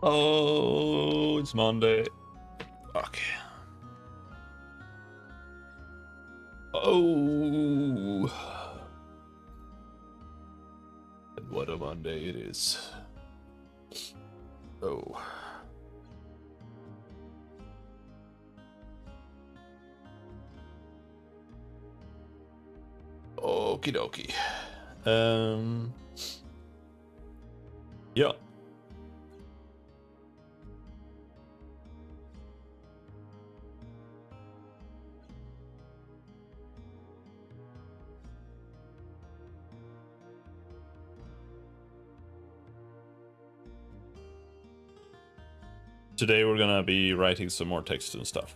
Oh, it's Monday. Okay. Oh. And what a Monday it is. Oh. Okie dokie. Yeah. Today we're gonna be writing some more text and stuff.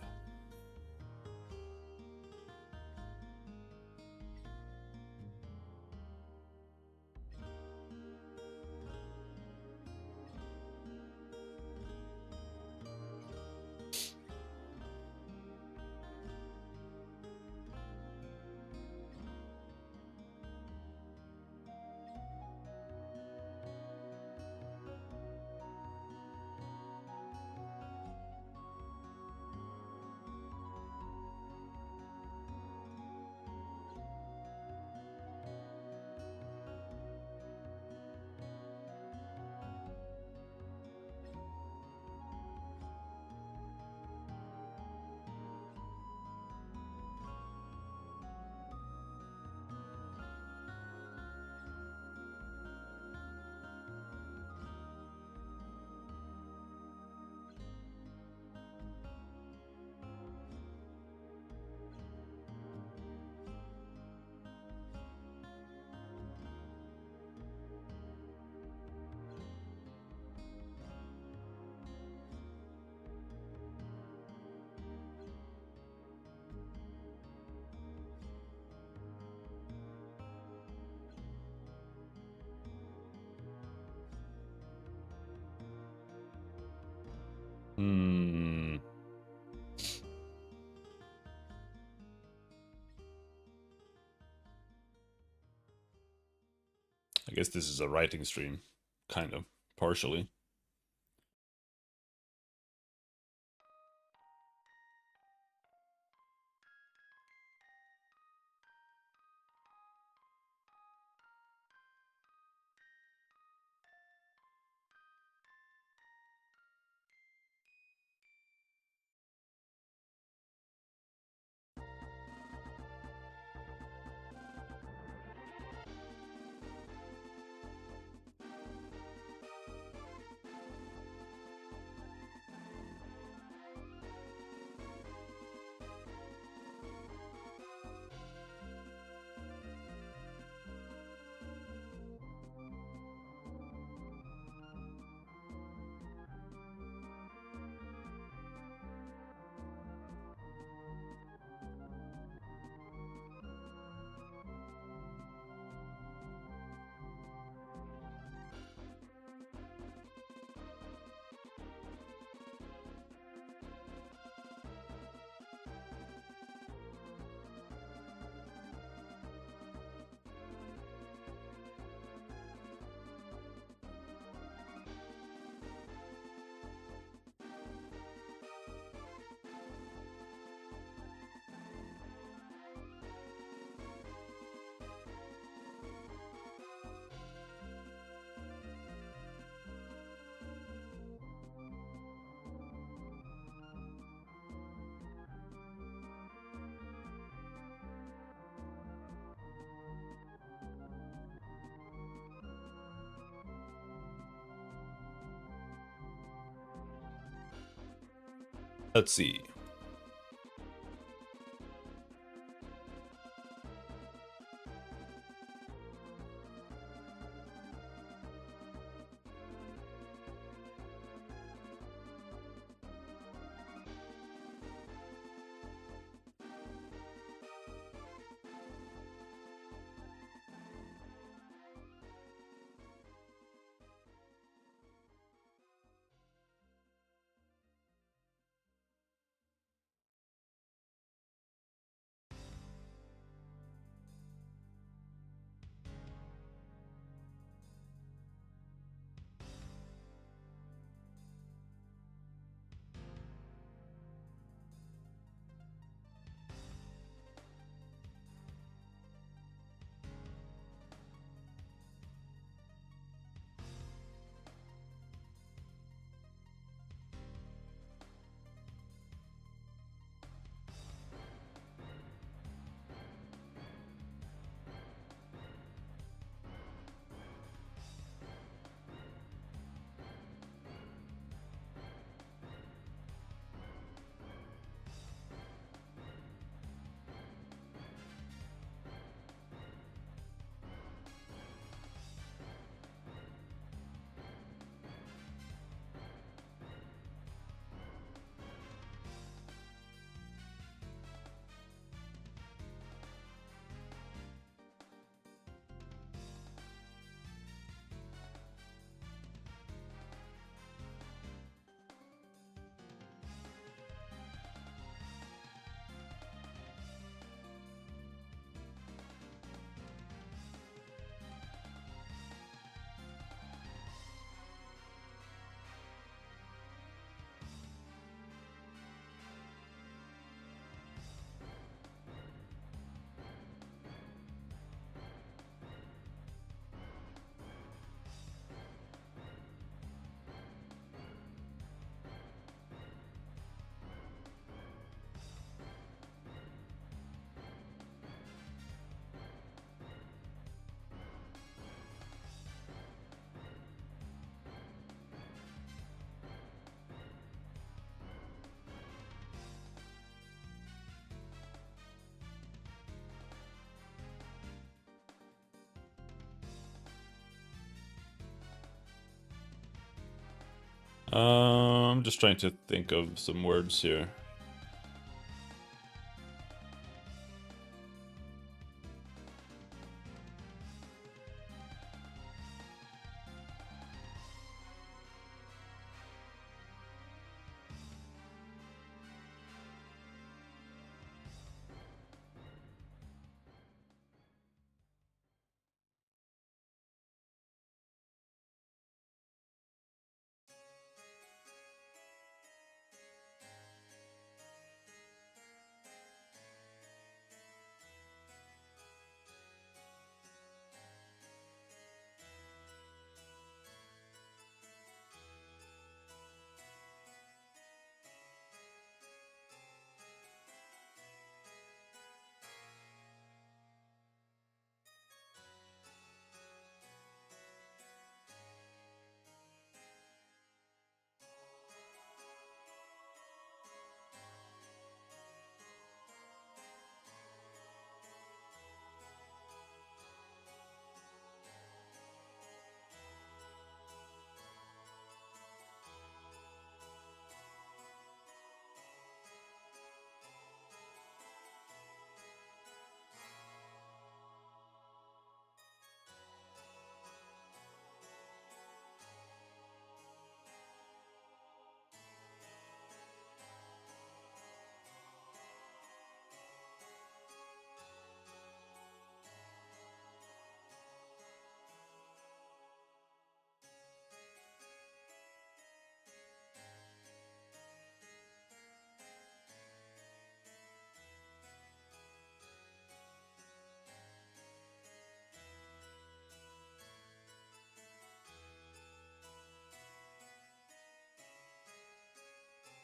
Hmm. I guess this is a writing stream, kind of, partially. Let's see. I'm just trying to think of some words here.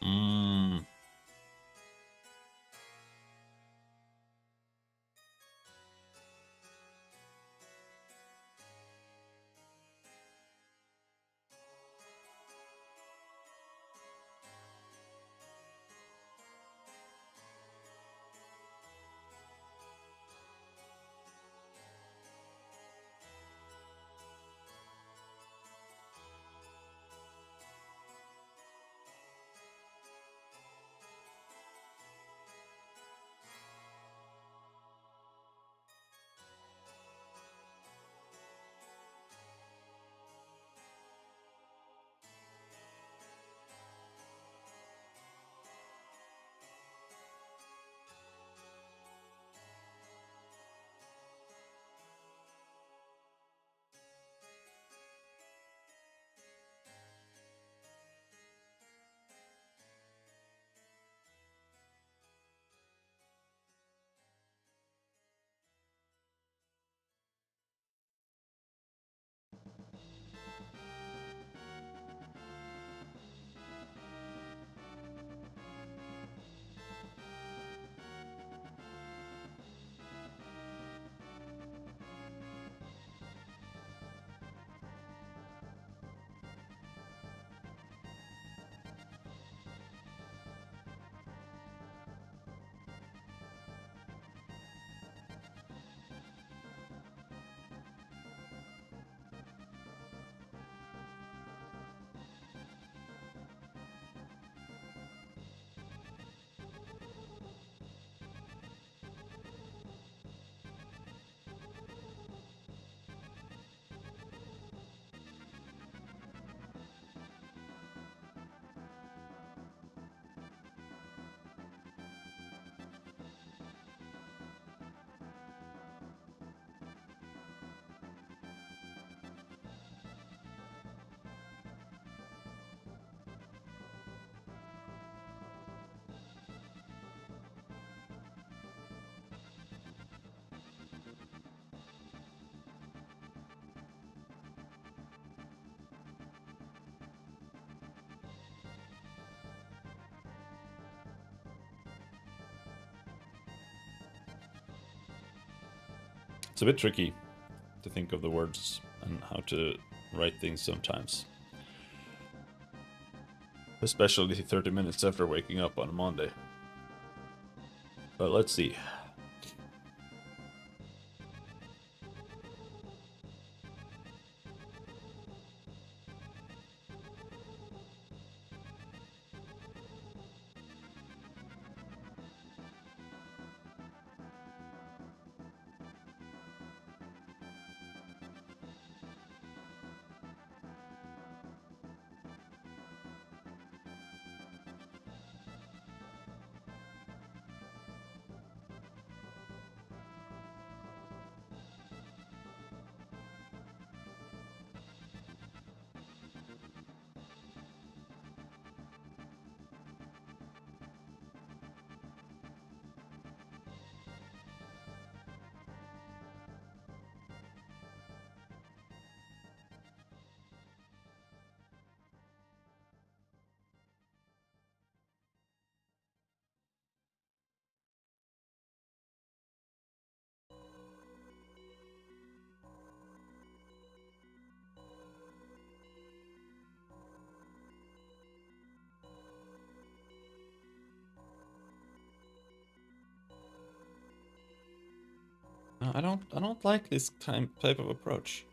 Mm. It's a bit tricky to think of the words and how to write things sometimes. Especially 30 minutes after waking up on a Monday. But let's see. I don't like this type of approach.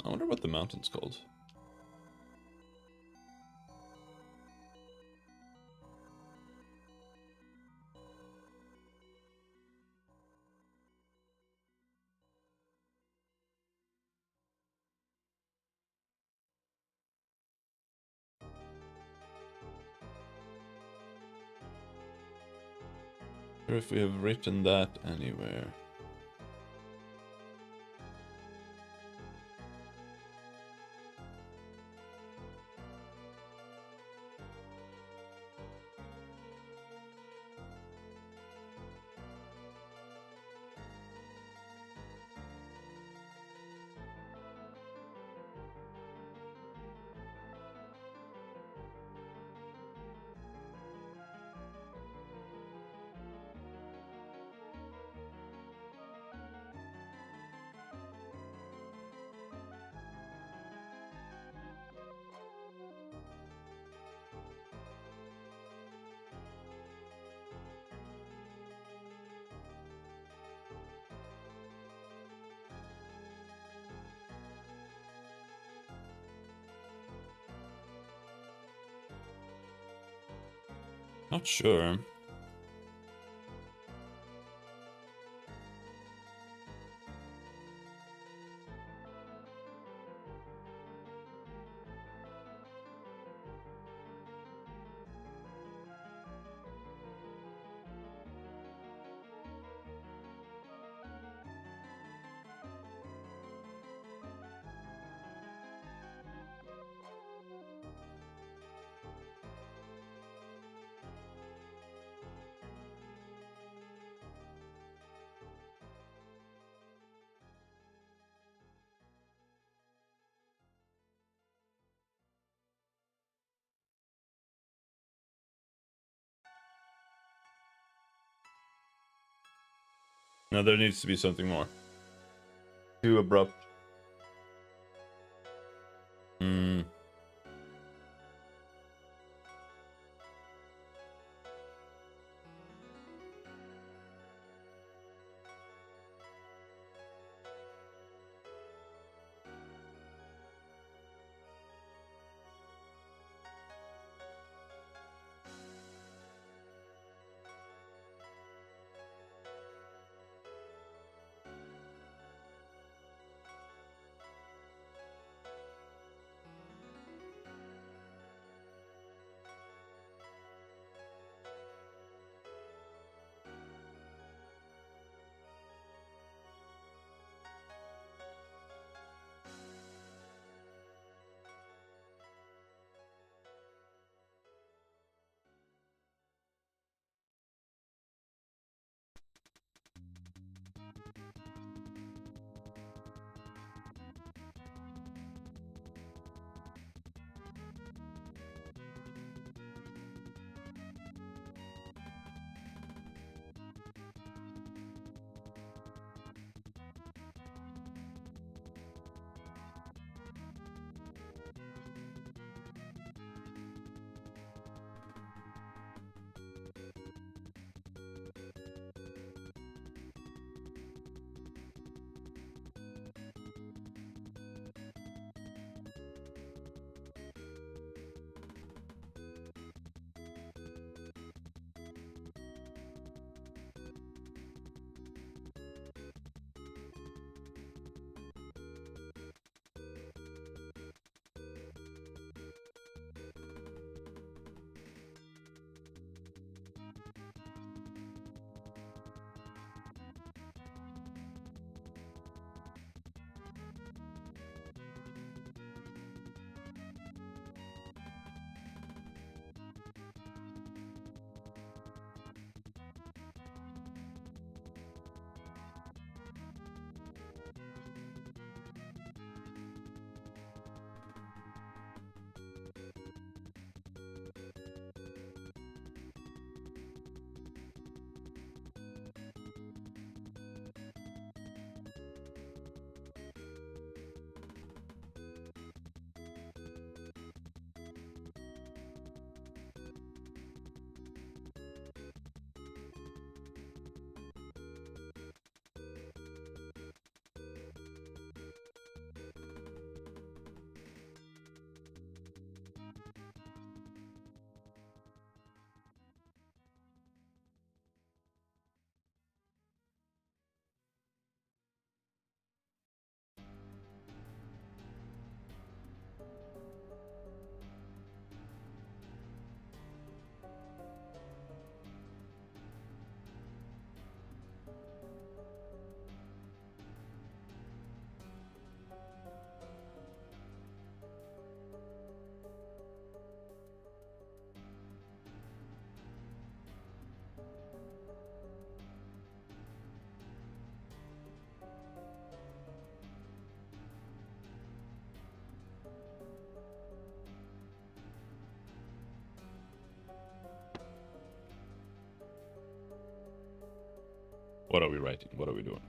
I wonder what the mountain's called. Or if we have written that anywhere. Not sure. No, there needs to be something more. Too abrupt. Hmm. What are we writing? What are we doing?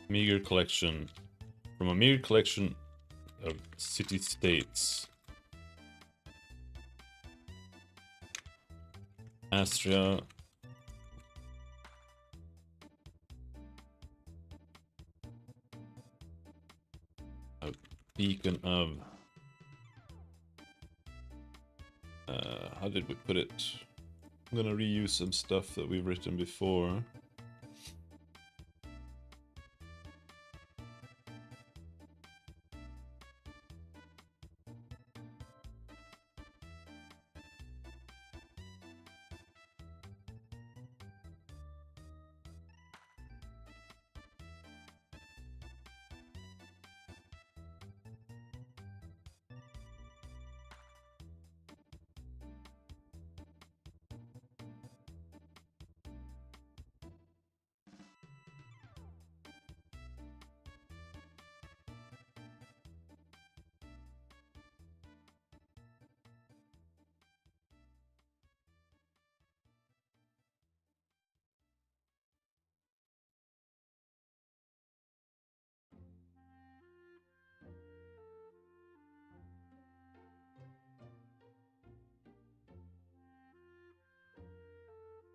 Meager collection. From a meager collection of city-states. Astria. A beacon of... how did we put it? I'm gonna reuse some stuff that we've written before.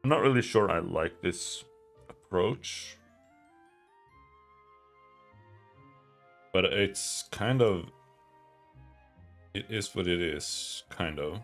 I'm not really sure I like this approach. But it's kind of... It is what it is, kind of.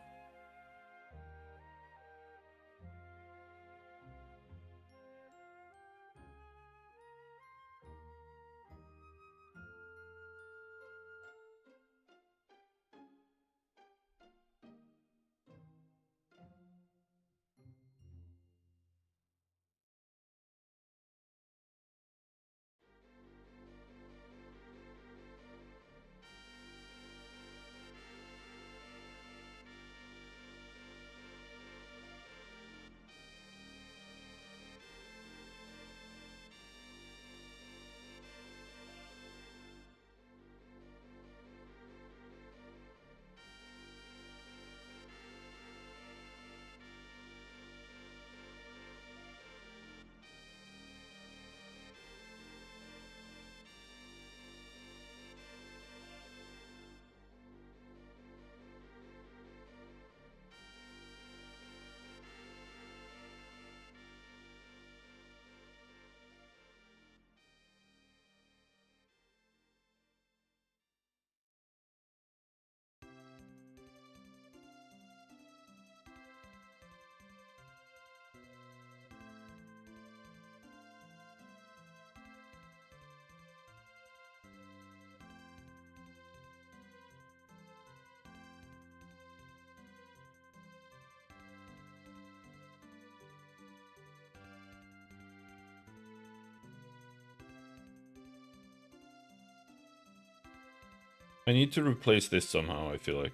I need to replace this somehow, I feel like.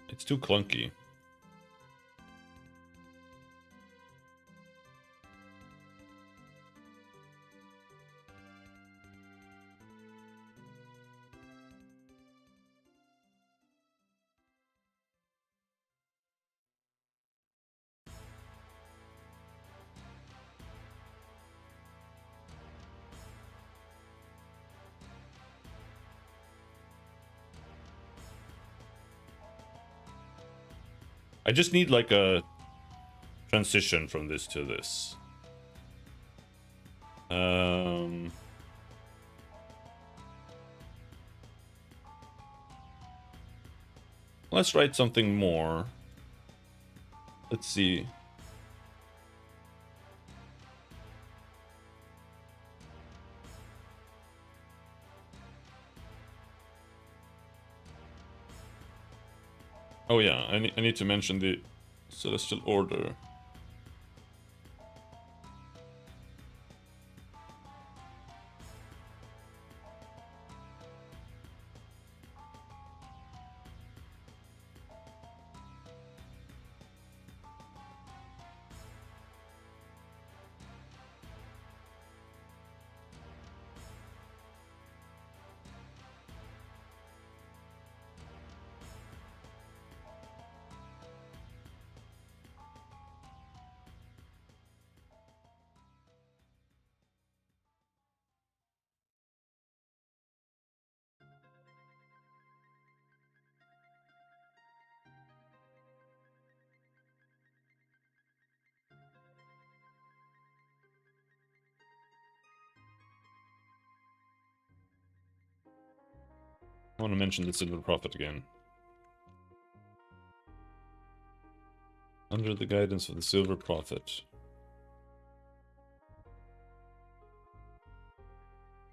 It's too clunky. I just need like a transition from this to this. Let's write something more. Let's see. Oh yeah, I need to mention the celestial order. I want to mention the Silver Prophet again. Under the guidance of the Silver Prophet,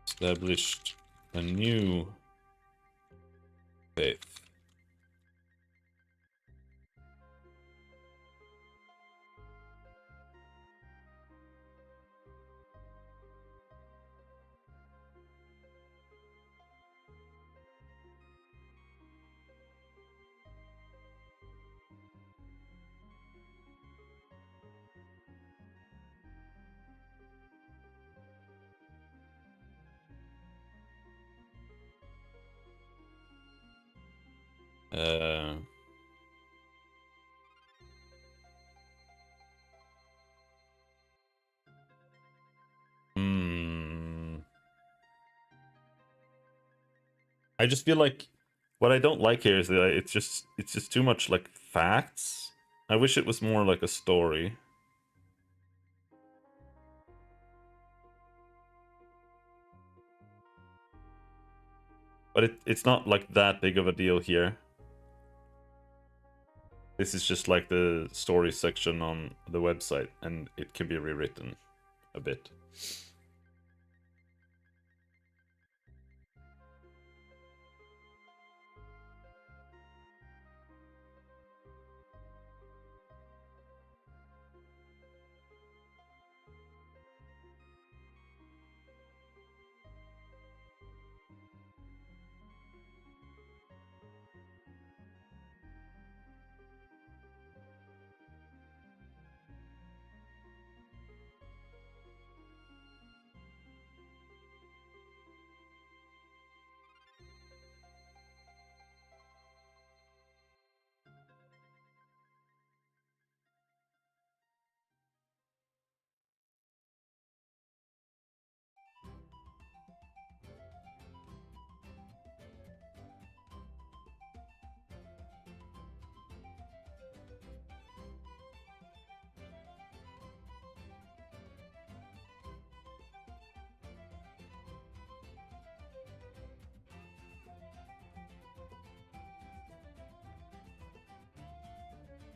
established a new faith. I just feel like what I don't like here is that it's just too much like facts. I wish it was more like a story. But it's not like that big of a deal here. This is just like the story section on the website, and it can be rewritten a bit.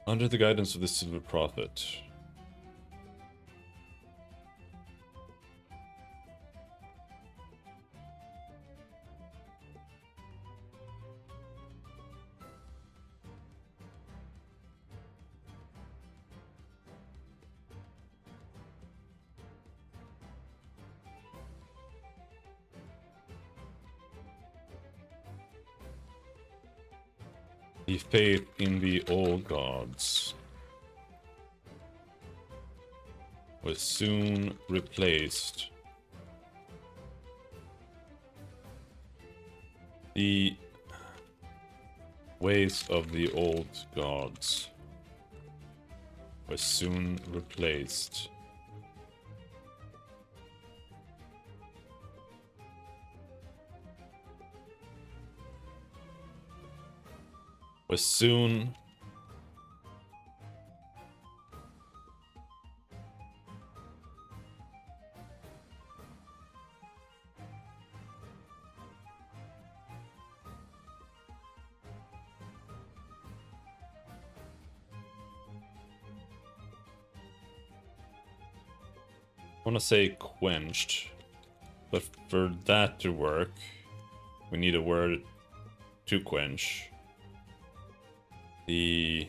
Under the guidance of the Silver Prophet. The faith in the old gods was soon replaced. The ways of the old gods were soon replaced. Was soon want to say quenched, but for that to work, we need a word to quench. The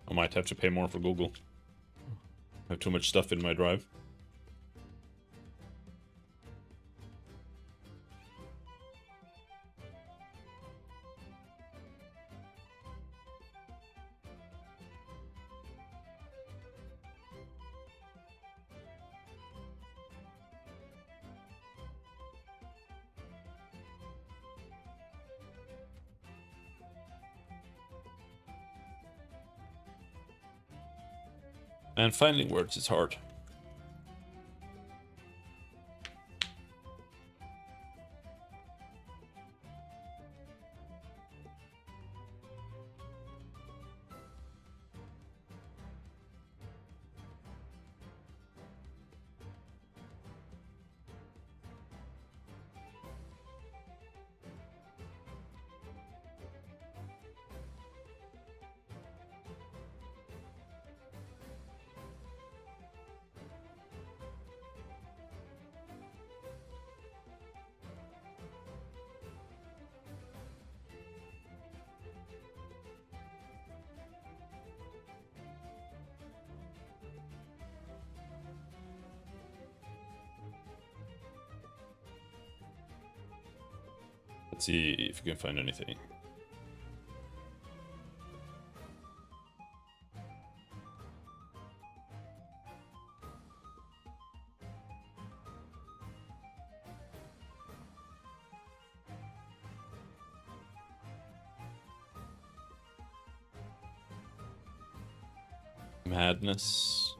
I might have to pay more for Google. I have too much stuff in my drive. And finding words is hard. Let's see if you can find anything. Madness.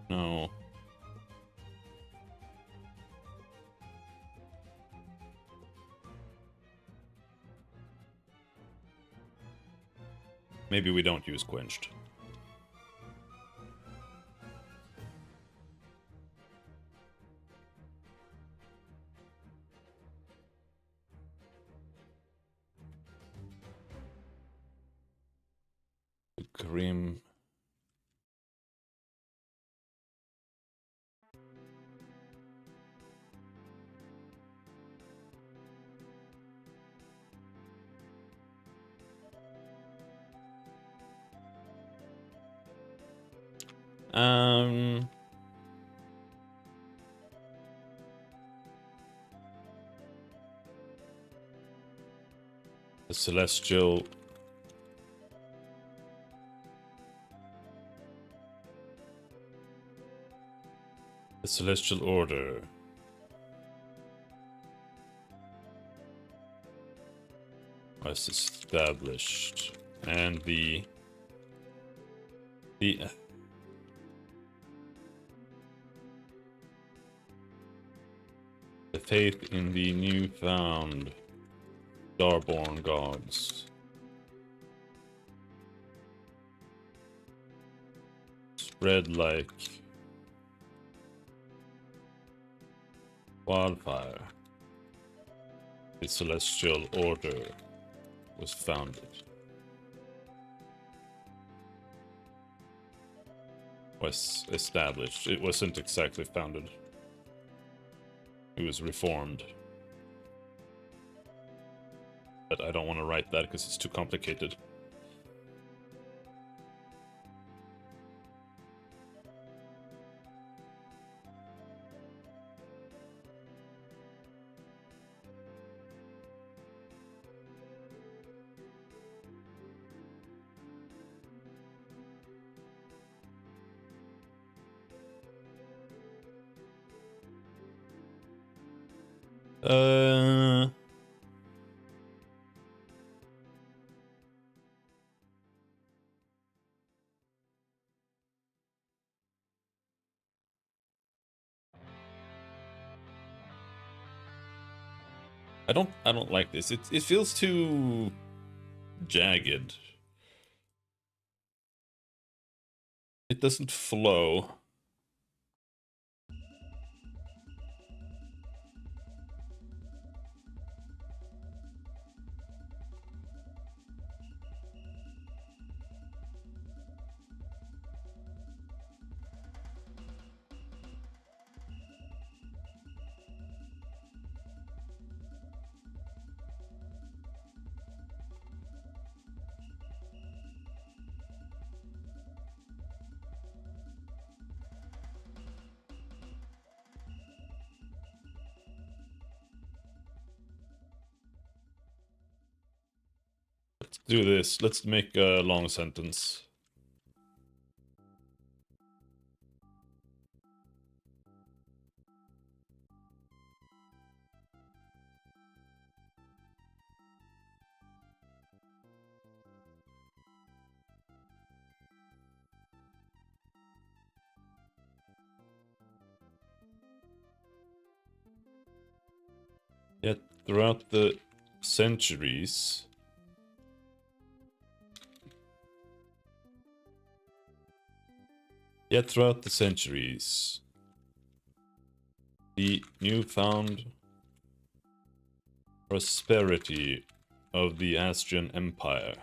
No. Maybe we don't use quenched. Grim. Um, the celestial order. Was established, and the faith in the newfound starborn gods spread like wildfire. The celestial order was founded. Was established. It wasn't exactly founded. It was reformed. But I don't want to write that because it's too complicated. I don't like this. It feels too jagged. It doesn't flow. Let's do this. Let's make a long sentence. Yet throughout the centuries, the newfound prosperity of the Astrian Empire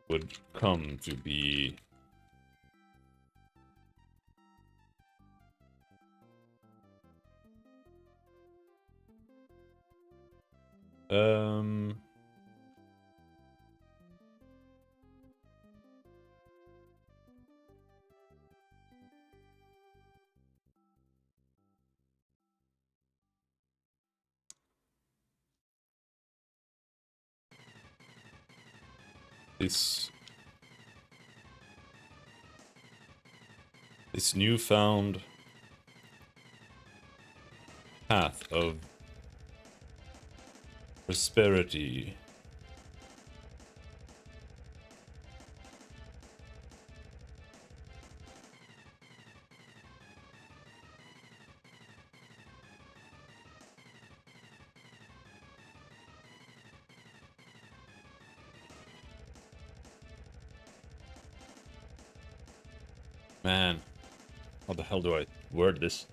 would come to be this newfound path of prosperity Man, how the hell do I word this?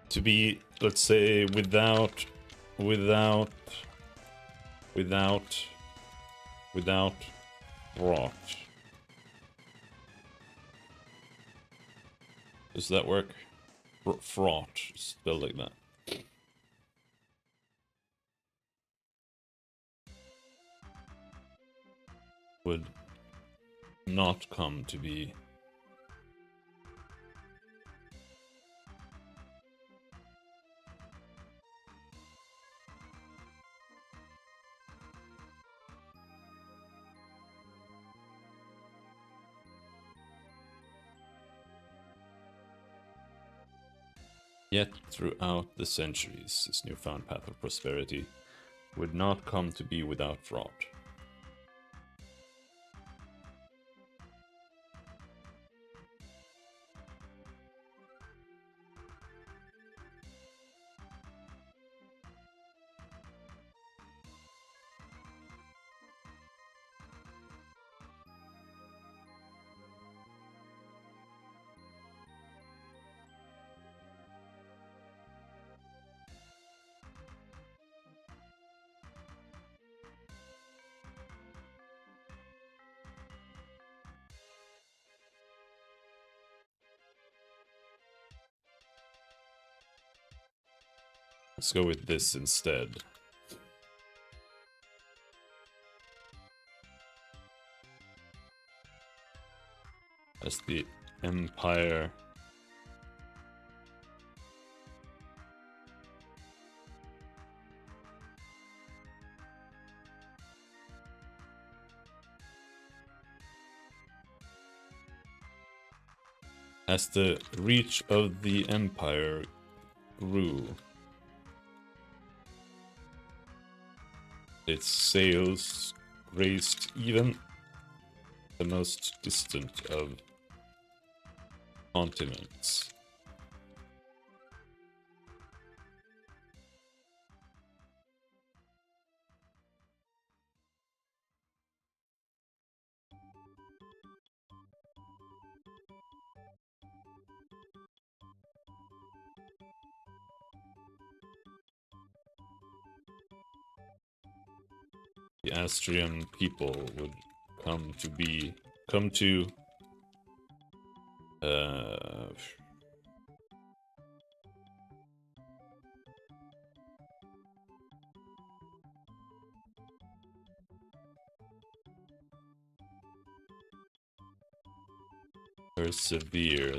To be, let's say, without rot. Does that work? Fraught, spelled like that. Would not come to be. Yet throughout the centuries, this newfound path of prosperity would not come to be without fraud. Let's go with this instead. As the Empire. As the reach of the Empire grew, its sails raised even the most distant of continents. The Astrian people would come to persevere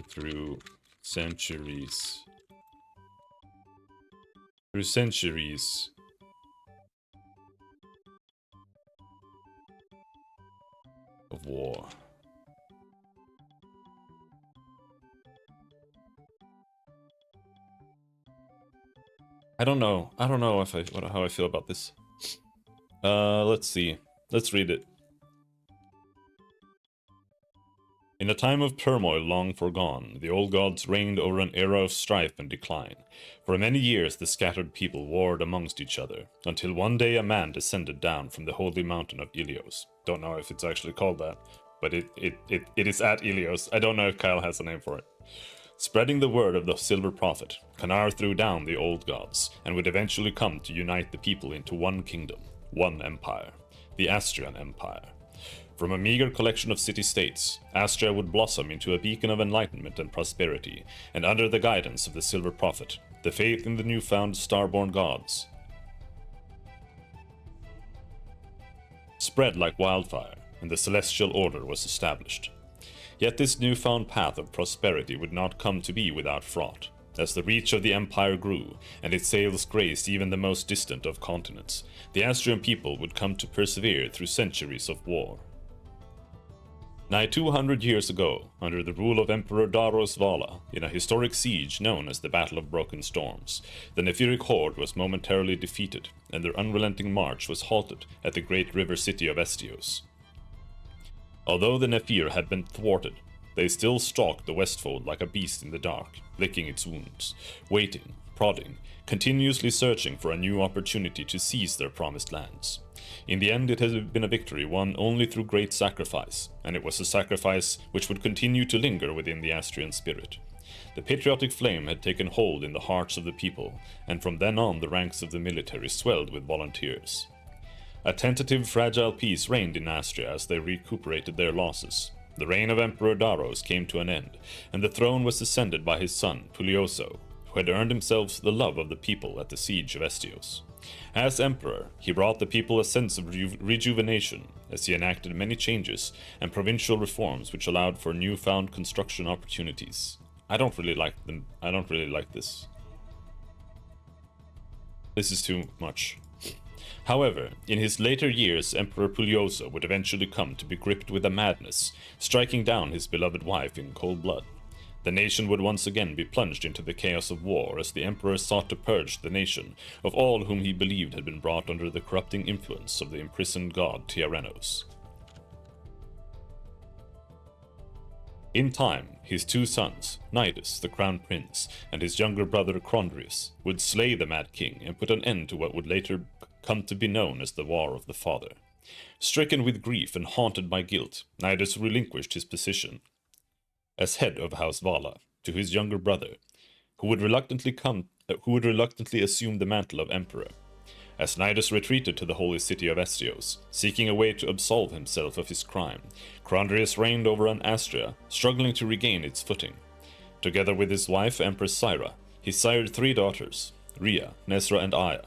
through centuries. Of war. I don't know if how I feel about this. Let's see. Let's read it. In a time of turmoil long forgone, the old gods reigned over an era of strife and decline. For many years the scattered people warred amongst each other, until one day a man descended down from the holy mountain of Ilios. Don't know if it's actually called that, but it is at Ilios. I don't know if Kyle has a name for it. Spreading the word of the Silver Prophet, Kanar threw down the old gods, and would eventually come to unite the people into one kingdom, one empire, the Astrian Empire. From a meager collection of city-states, Astria would blossom into a beacon of enlightenment and prosperity, and under the guidance of the Silver Prophet, the faith in the newfound starborn gods spread like wildfire, and the celestial order was established. Yet this newfound path of prosperity would not come to be without fraught. As the reach of the empire grew, and its sails graced even the most distant of continents, the Astrian people would come to persevere through centuries of war. Nigh 200 years ago, under the rule of Emperor Daros Vala, in a historic siege known as the Battle of Broken Storms, the Nephiric horde was momentarily defeated, and their unrelenting march was halted at the great river city of Estios. Although the Nephir had been thwarted, they still stalked the Westfold like a beast in the dark, licking its wounds, waiting, prodding, continuously searching for a new opportunity to seize their promised lands. In the end, it has been a victory won only through great sacrifice, and it was a sacrifice which would continue to linger within the Astrian spirit. The patriotic flame had taken hold in the hearts of the people, and from then on the ranks of the military swelled with volunteers. A tentative, fragile peace reigned in Astria as they recuperated their losses. The reign of Emperor Daros came to an end, and the throne was ascended by his son, Pulioso, who had earned himself the love of the people at the siege of Estios. As emperor, he brought the people a sense of rejuvenation, as he enacted many changes and provincial reforms which allowed for newfound construction opportunities. I don't really like them. I don't really like this. This is too much. However, in his later years, Emperor Pulioso would eventually come to be gripped with a madness, striking down his beloved wife in cold blood. The nation would once again be plunged into the chaos of war as the emperor sought to purge the nation of all whom he believed had been brought under the corrupting influence of the imprisoned god Tyrannus. In time, his two sons, Nidus, the crown prince, and his younger brother Crondrius, would slay the Mad King and put an end to what would later come to be known as the War of the Father. Stricken with grief and haunted by guilt, Nidus relinquished his position as head of House Vala to his younger brother, who would reluctantly assume the mantle of emperor. As Nidus retreated to the holy city of Estios, seeking a way to absolve himself of his crime, Crondrius reigned over an Astria, struggling to regain its footing. Together with his wife, Empress Syra, he sired 3 daughters. Rhea, Nezra, and Aya.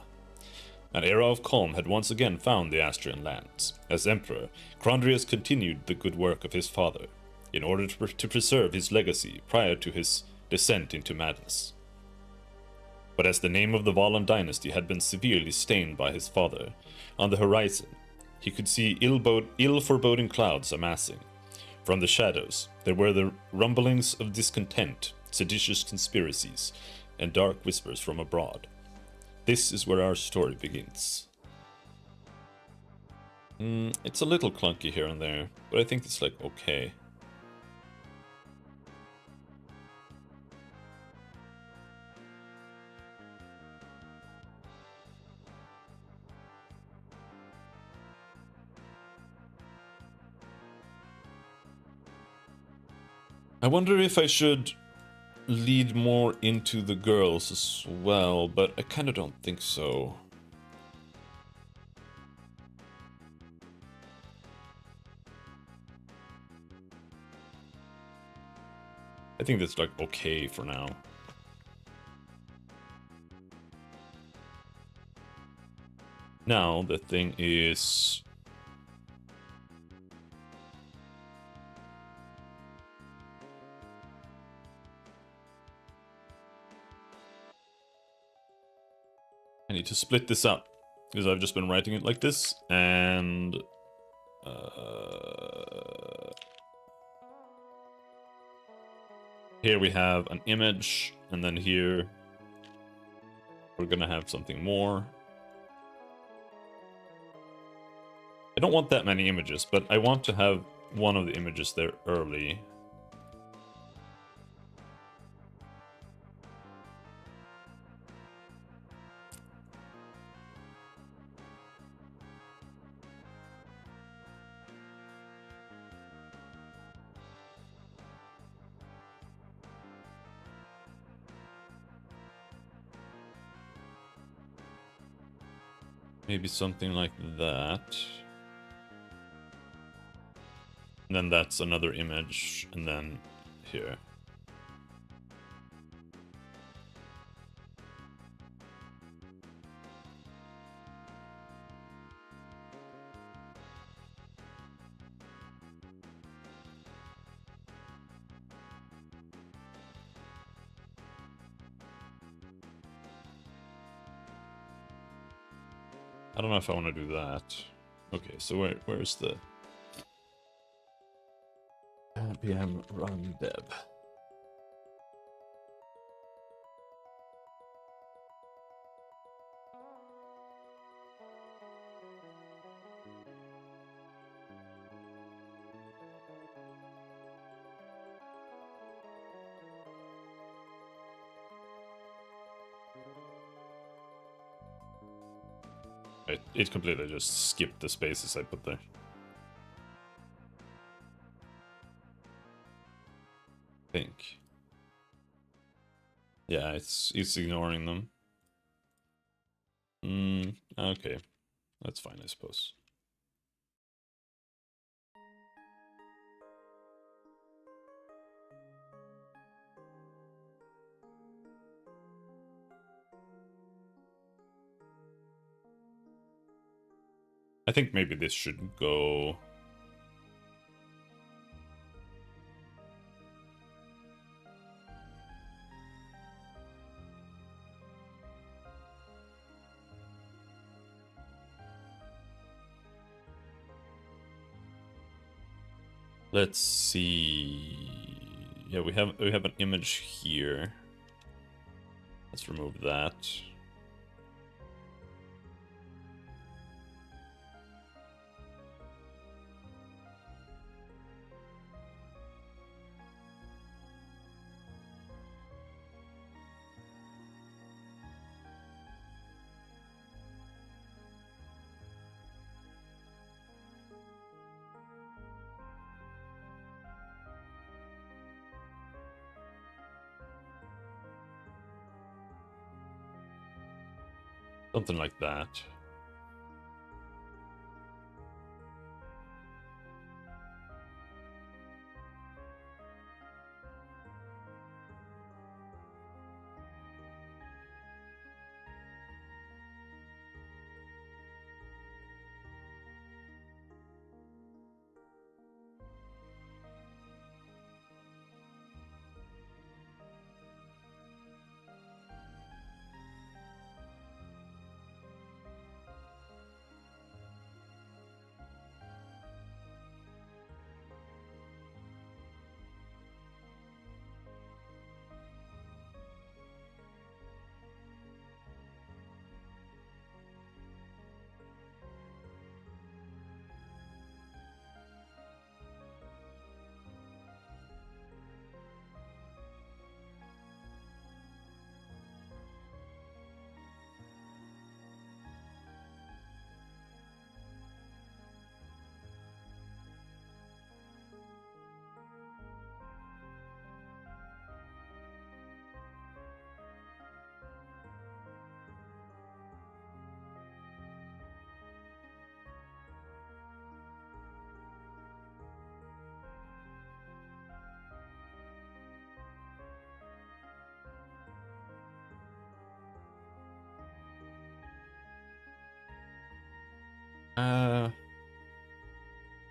An era of calm had once again found the Astrian lands. As Emperor, Chrondrius continued the good work of his father, in order to preserve his legacy prior to his descent into madness. But as the name of the Valan dynasty had been severely stained by his father, on the horizon, he could see ill-foreboding clouds amassing. From the shadows, there were the rumblings of discontent, seditious conspiracies, and dark whispers from abroad. This is where our story begins. It's a little clunky here and there, but I think it's like okay. I wonder if I should lead more into the girls as well, but I kind of don't think so. I think that's like okay for now. Now the thing is, I need to split this up, because I've just been writing it like this, and here we have an image, and then here we're gonna have something more. I don't want that many images, but I want to have one of the images there early. Maybe something like that. And then that's another image, and then here. I don't know if I want to do that. Okay, so where's the npm run dev? It completely just skipped the spaces I put there. I think. Yeah, it's ignoring them. Okay. That's fine, I suppose. I think maybe this should go... Let's see... Yeah, we have an image here. Let's remove that. Something like that.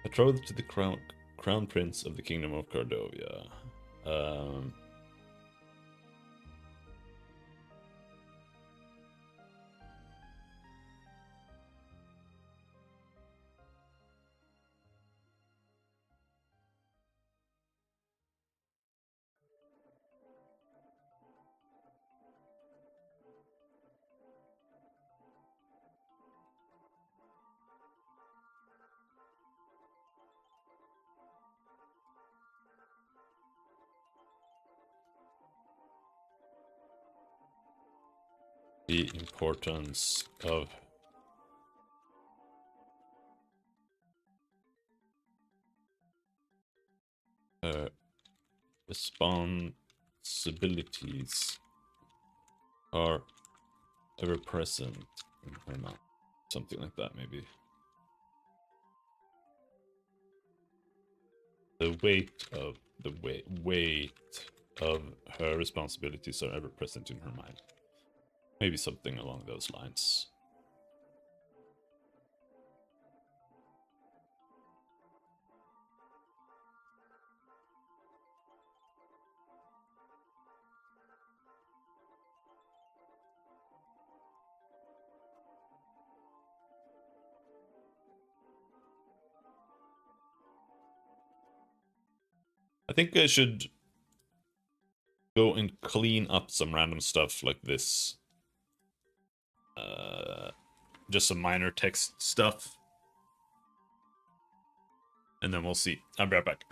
Betrothed to the crown prince of the kingdom of Cordovia. The importance of responsibilities are ever present in her mind. Something like that, maybe. The weight of her responsibilities are ever present in her mind. Maybe something along those lines. I think I should go and clean up some random stuff like this. Just some minor text stuff. And then we'll see. I'll be right back.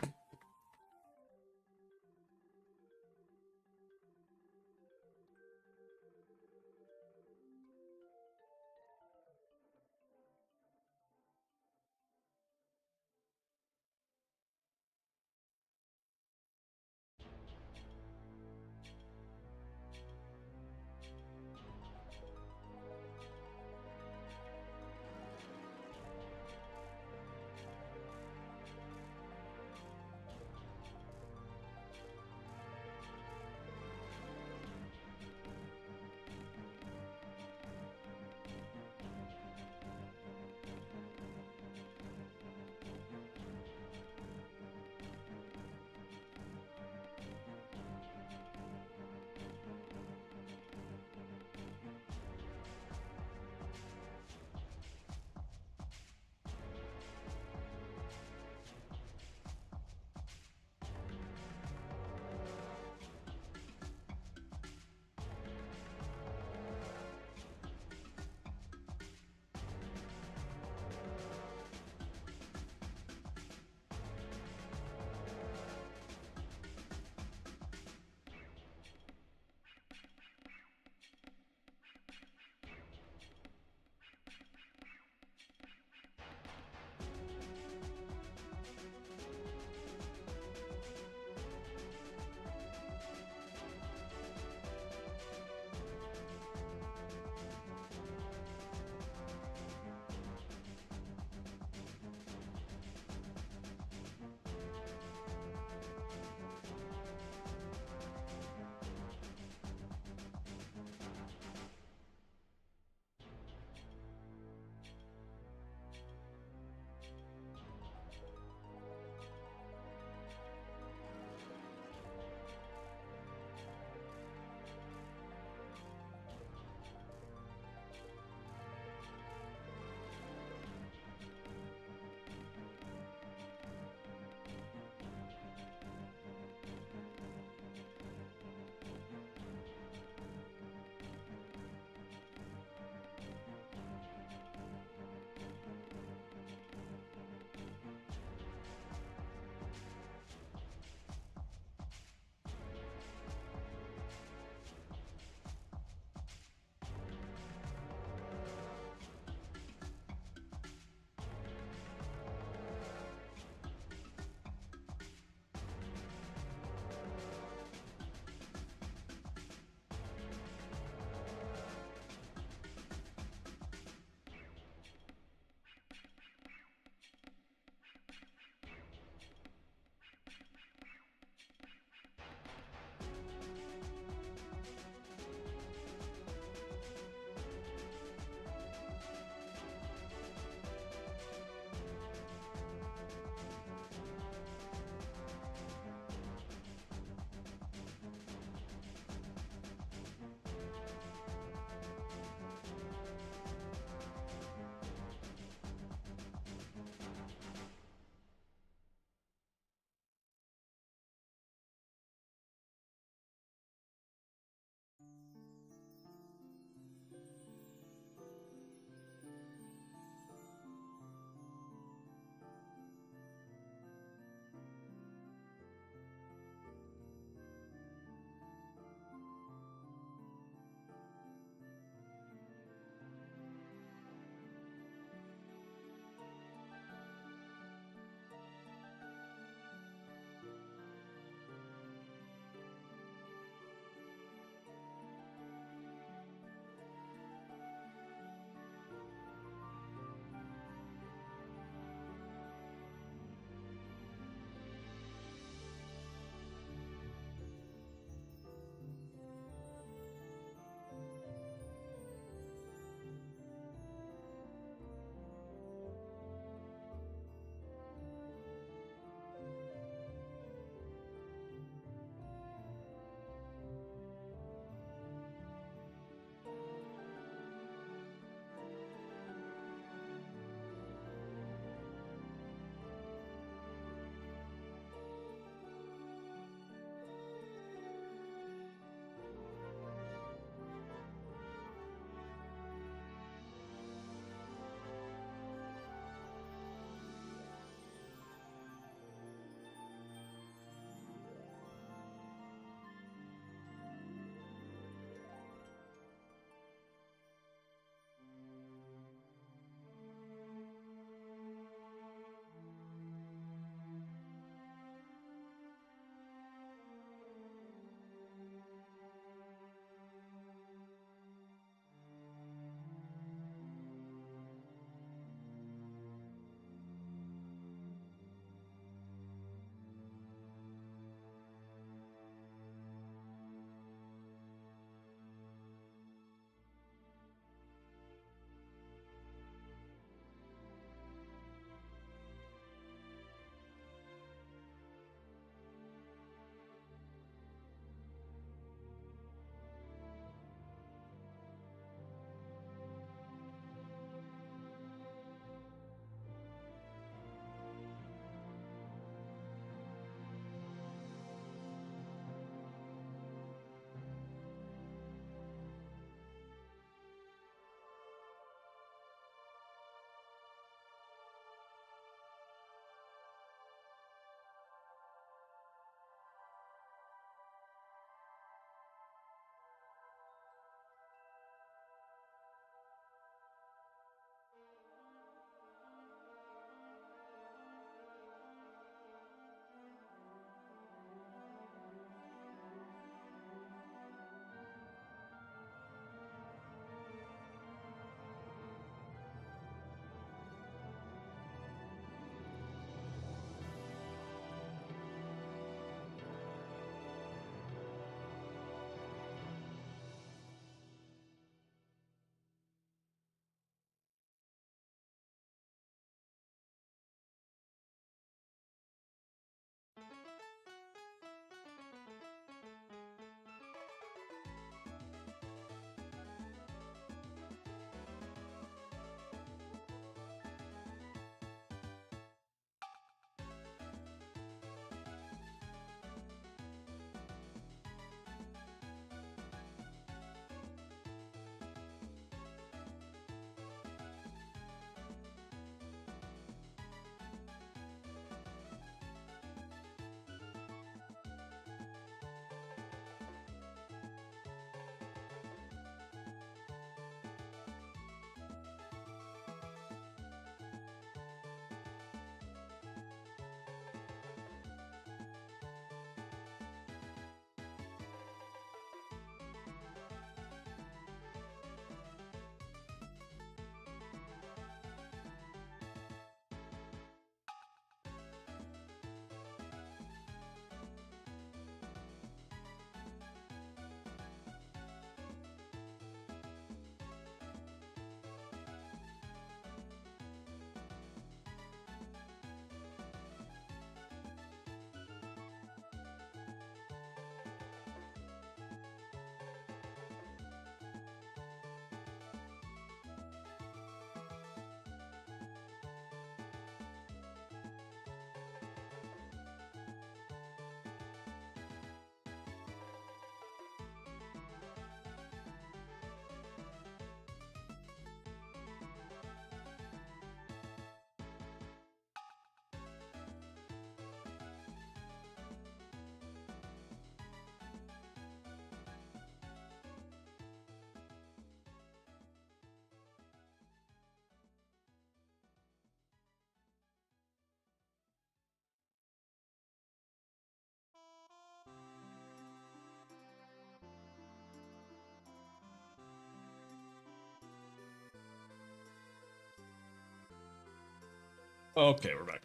Okay, we're back.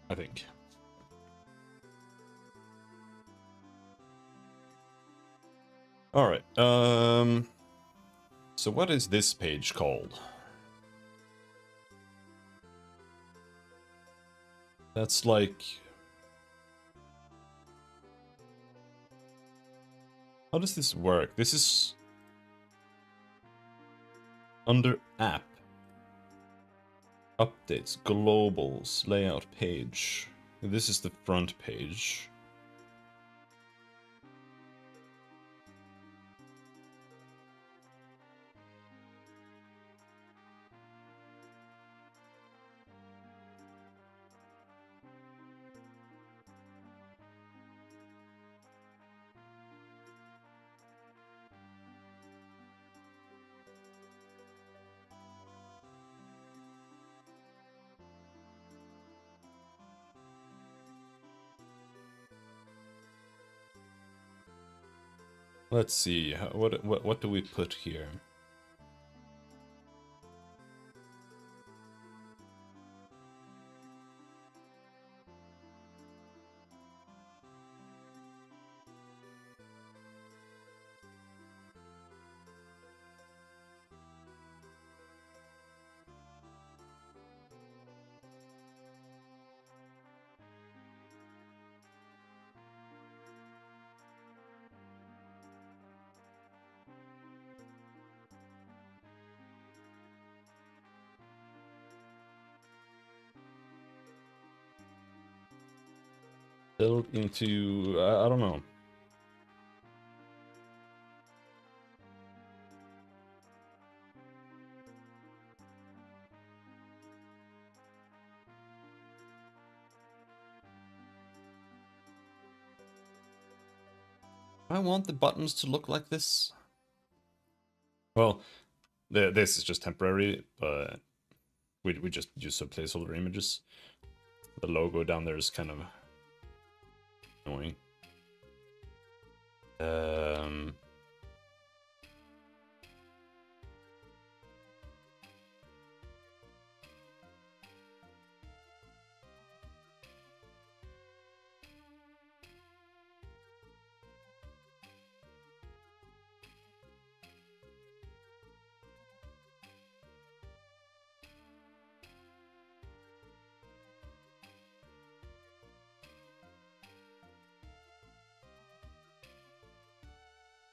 I think. Alright, so what is this page called? That's like... How does this work? This is... under app. Updates, globals, layout page. This is the front page. Let's see, what do we put here? Build into, I don't know. I want the buttons to look like this. Well, this is just temporary, but we just use some placeholder images. The logo down there is kind of annoying.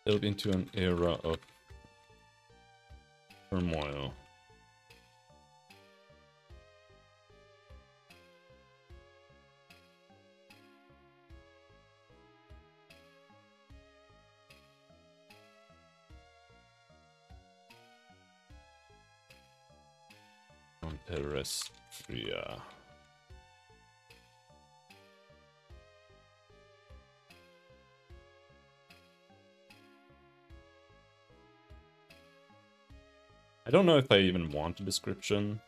Built into an era of turmoil. Terrestria. I don't know if I even want a description.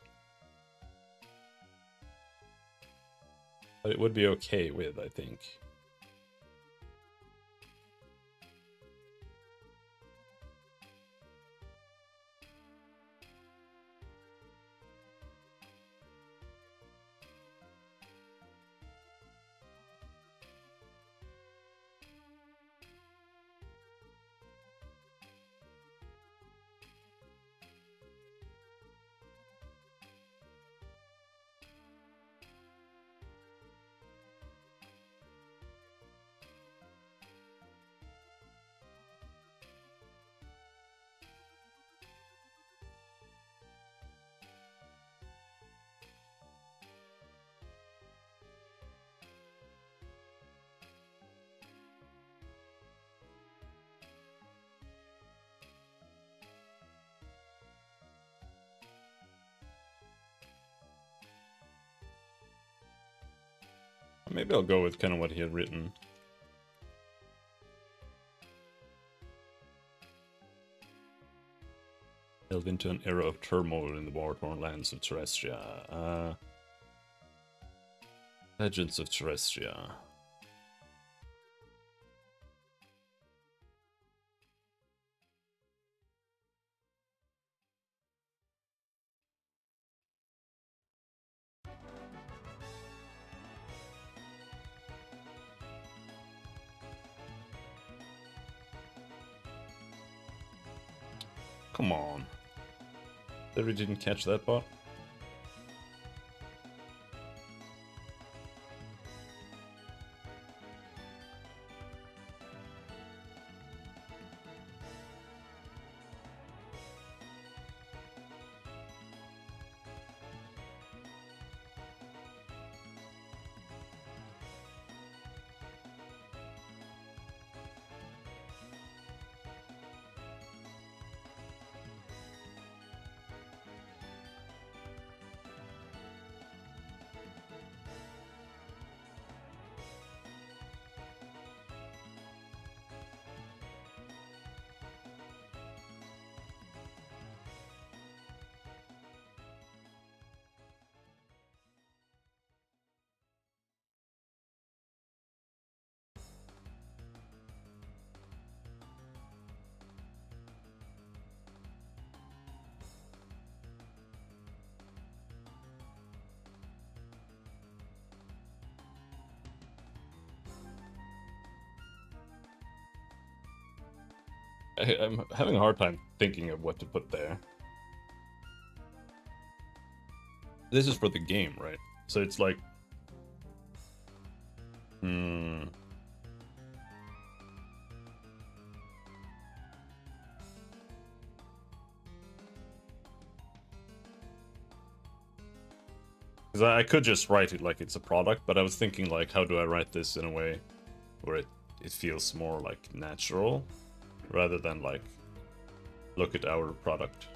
But it would be okay with, I think. Maybe I'll go with kind of what he had written. Delve into an era of turmoil in the war-torn lands of Terrestria. Legends of Terrestria. come on. They really didn't catch that bot. I'm having a hard time thinking of what to put there. This is for the game, right? So it's like... Because I could just write it like it's a product, but I was thinking like, how do I write this in a way where it feels more like natural, rather than like, look at our product.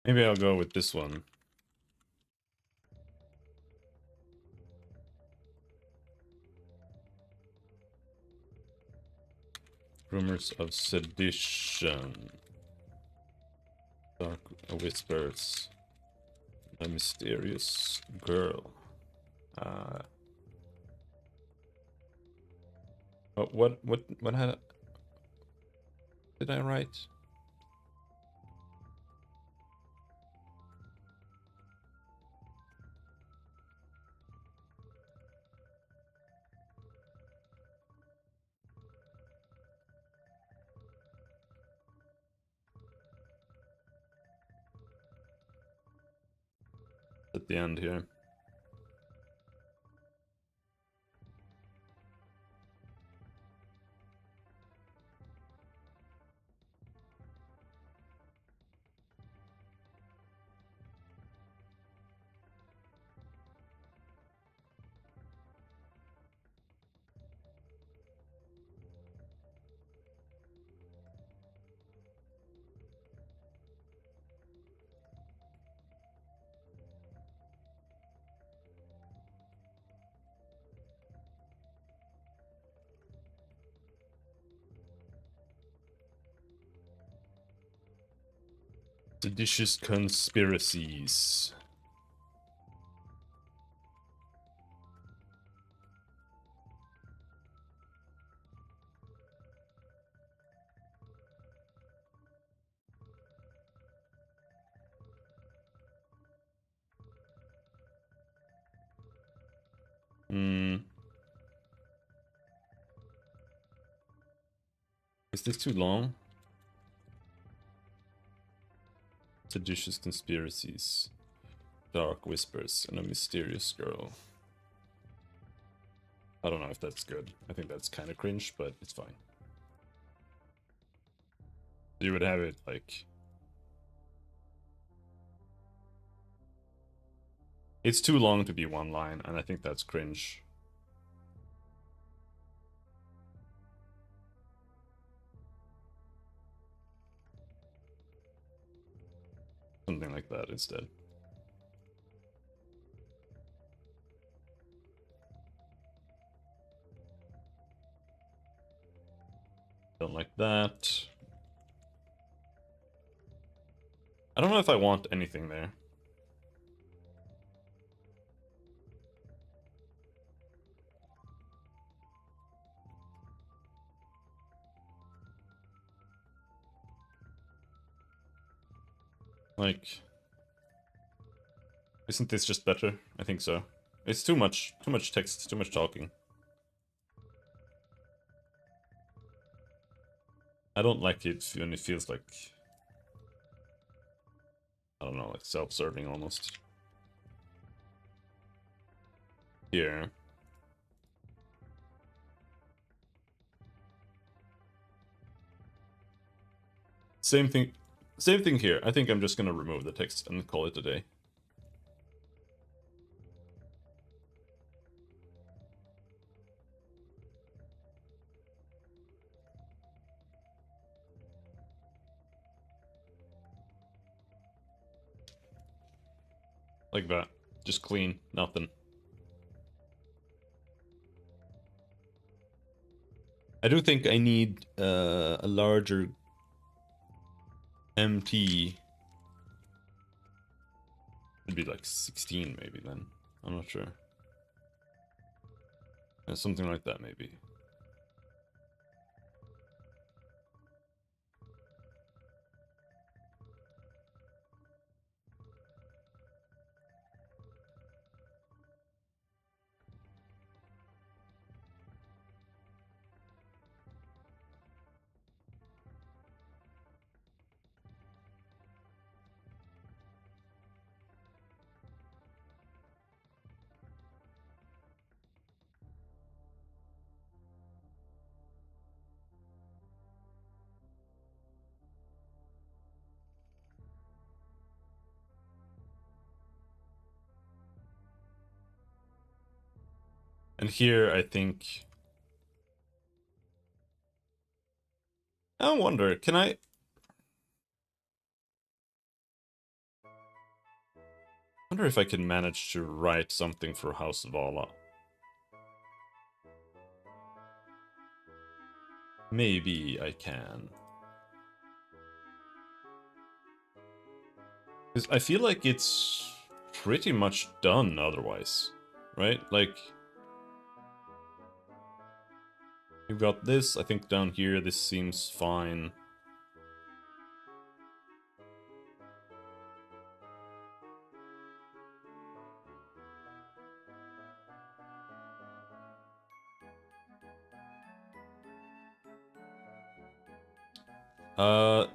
Maybe I'll go with this one. Rumors of sedition. Dark whispers. A mysterious girl. What did I write? At the end here. Seditious conspiracies. Is this too long? Seditious conspiracies. Dark whispers and a mysterious girl. I don't know if that's good. I think that's kind of cringe, but it's fine. You would have it like... It's too long to be one line, and I think that's cringe. instead. Don't like that. I don't know if I want anything there. Like, isn't this just better? I think so. It's too much text, too much talking. I don't like it when it feels like, I don't know, like self-serving almost. Here. Same thing here. I think I'm just gonna remove the text and call it a day. Like that. Just clean, nothing. I do think I need a larger MT. It'd be like 16 maybe then. I'm not sure. Something like that maybe. And here, I think... I wonder, can I... wonder if I can manage to write something for House Vala. Maybe I can. Because I feel like it's pretty much done otherwise, right? Like... You've got this, I think down here, this seems fine.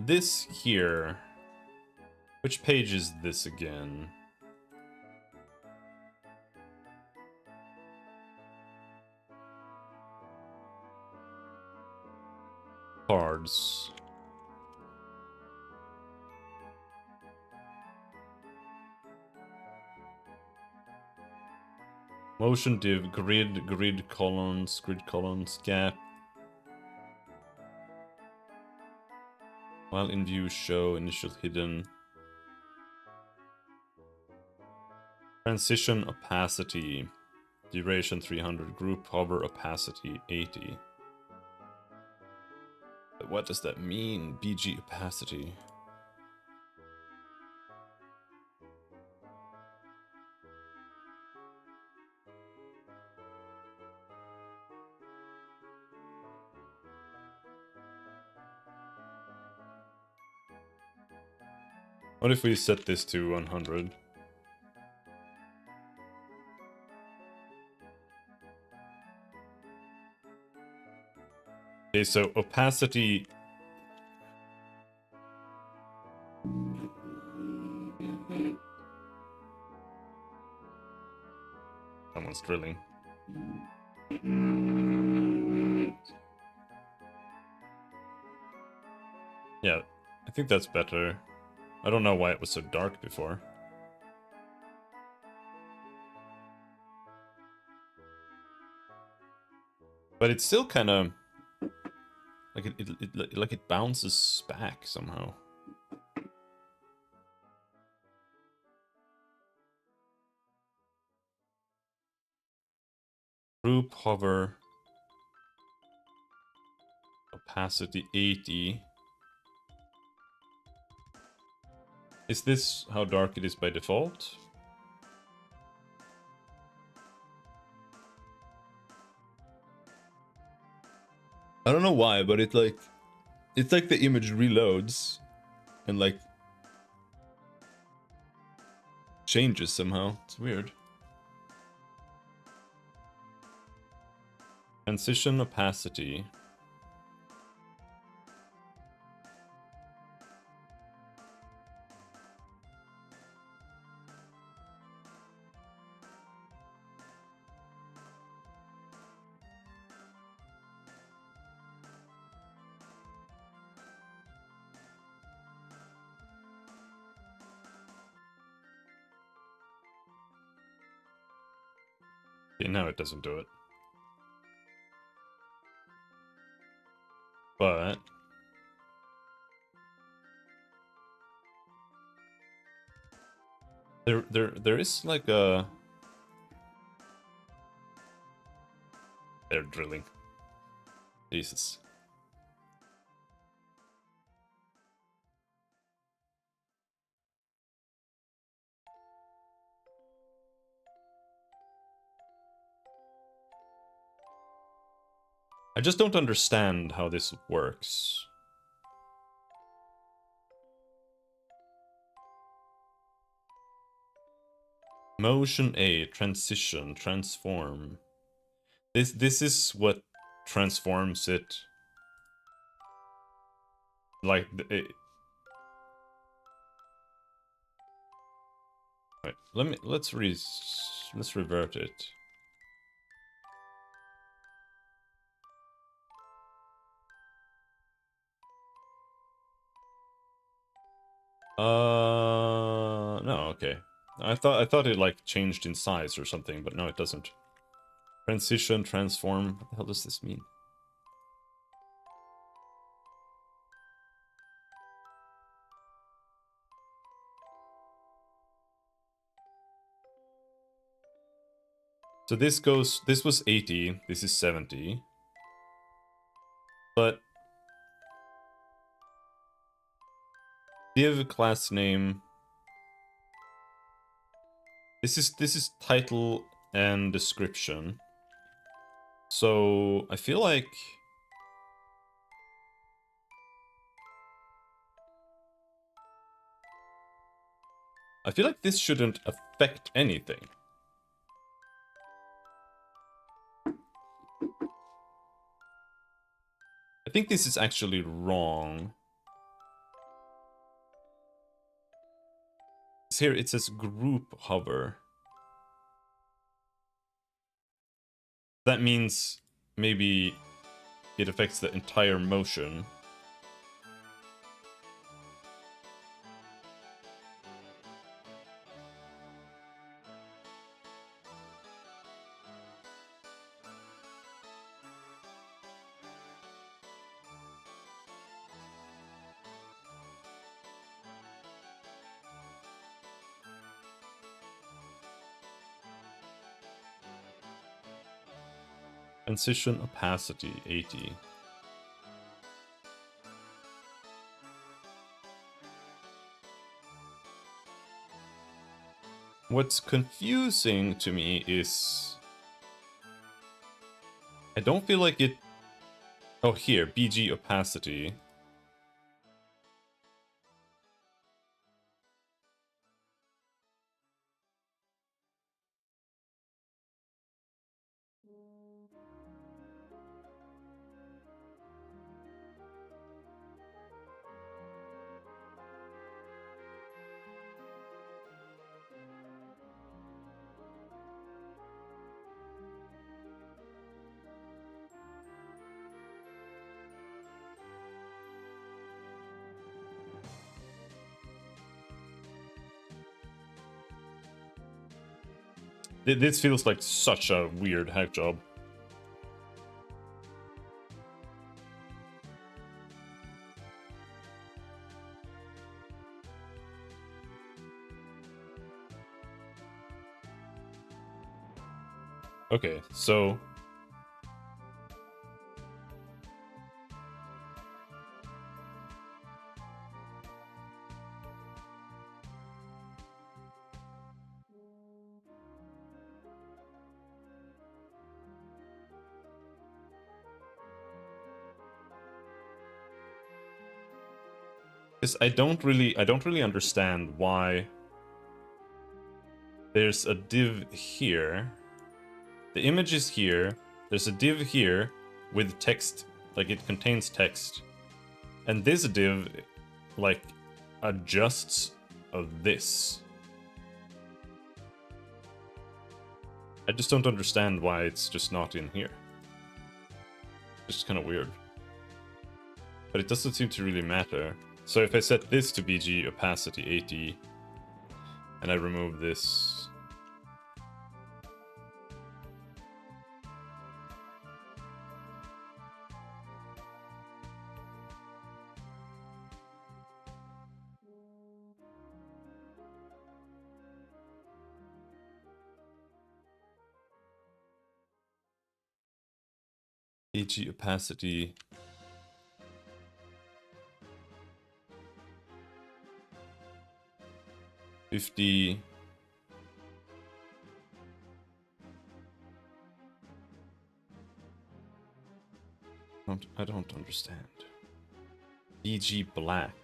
This here... Which page is this again? Cards. Motion div, grid columns, gap. While in view, show, initial hidden. Transition opacity. Duration 300, group hover opacity 80. What does that mean? BG opacity. What if we set this to 100? Okay, so opacity... Someone's drilling. Yeah, I think that's better. I don't know why it was so dark before. But it's still kind of... Like it bounces back somehow. Group hover. Opacity 80. Is this how dark it is by default? I don't know why, but it's like the image reloads and like changes somehow. It's weird. Transition opacity. Okay, now it doesn't do it. But there is like a... They're drilling. Jesus. I just don't understand how this works. Motion A, transition, transform. This is what transforms it. Like wait, let's revert it. No, okay. I thought it like changed in size or something, but no, it doesn't. Transition, transform. What the hell does this mean? So this was 80, this is 70. But div class name. This is title and description. So I feel like this shouldn't affect anything. I think this is actually wrong. Here it says group hover. That means maybe it affects the entire motion. Transition opacity 80. What's confusing to me is I don't feel like it... Oh, here, BG opacity. This feels like such a weird hack job. Okay, so is I don't really understand why there's a div here. The image is here. There's a div here with text, like it contains text. And this div, like, adjusts of this. I just don't understand why it's just not in here. It's kind of weird. But it doesn't seem to really matter. So if I set this to BG opacity 80, and I remove this... BG opacity 50. I don't understand. BG black.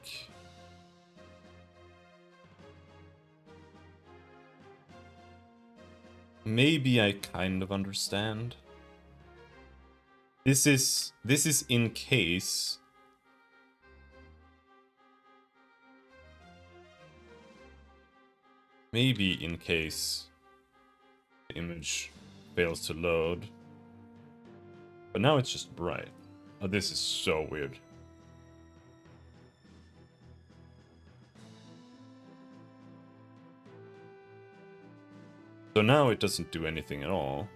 Maybe I kind of understand. This is in case. Maybe in case the image fails to load. But now it's just bright. Oh, this is so weird. So now it doesn't do anything at all.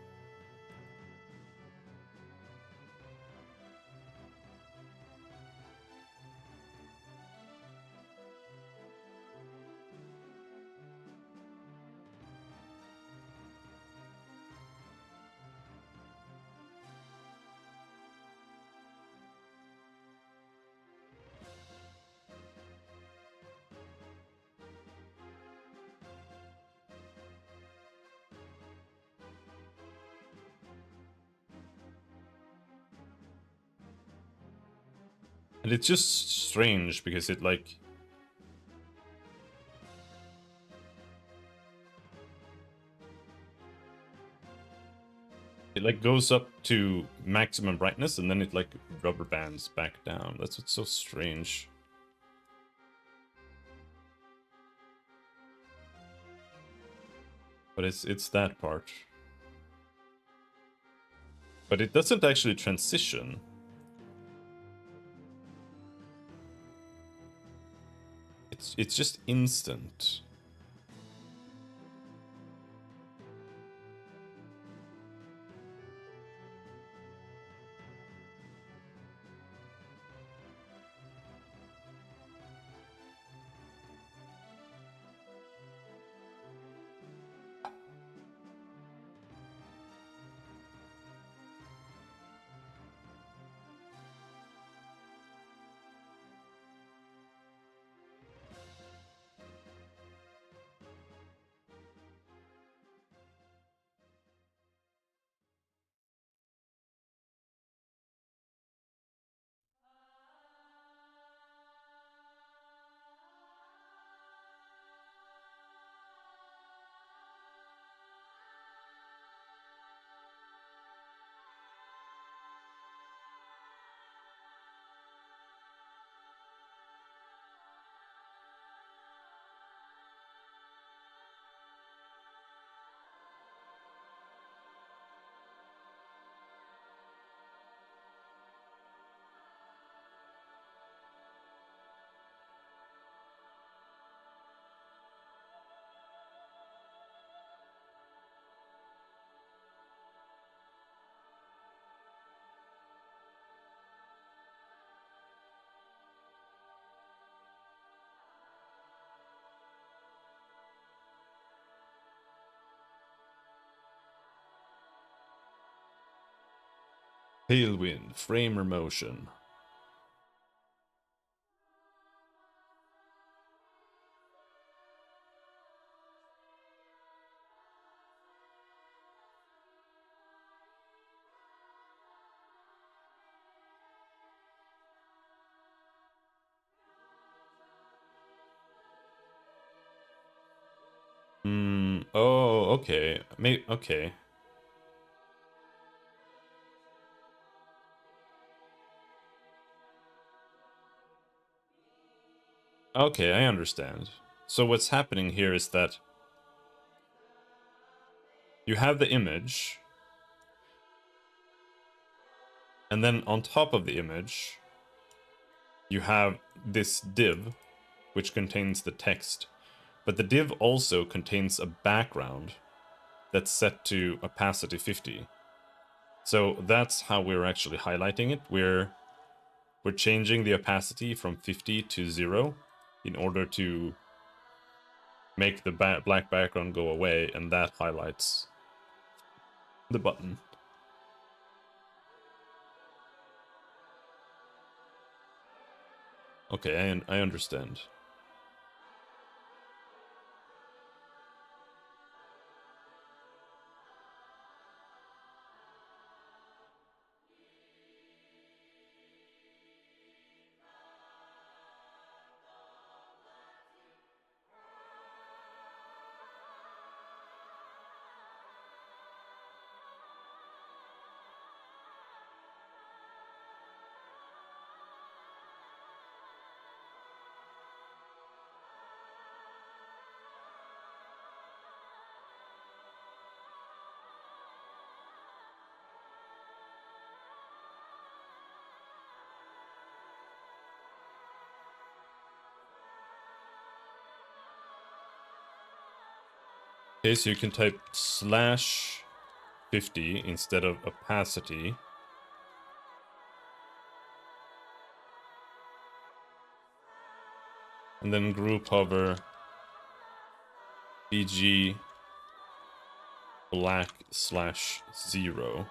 And it's just strange because it like... It like goes up to maximum brightness and then it like rubber bands back down. That's what's so strange. But it's that part. But it doesn't actually transition. It's just instant. Tailwind, framer motion. Oh, okay. Okay. Okay, I understand. So what's happening here is that you have the image, and then on top of the image, you have this div, which contains the text. But the div also contains a background that's set to opacity 50. So that's how we're actually highlighting it. We're changing the opacity from 50 to 0 in order to make the black background go away, and that highlights the button. Okay, I understand. Okay, so you can type /50 instead of opacity. And then group hover BG black/0.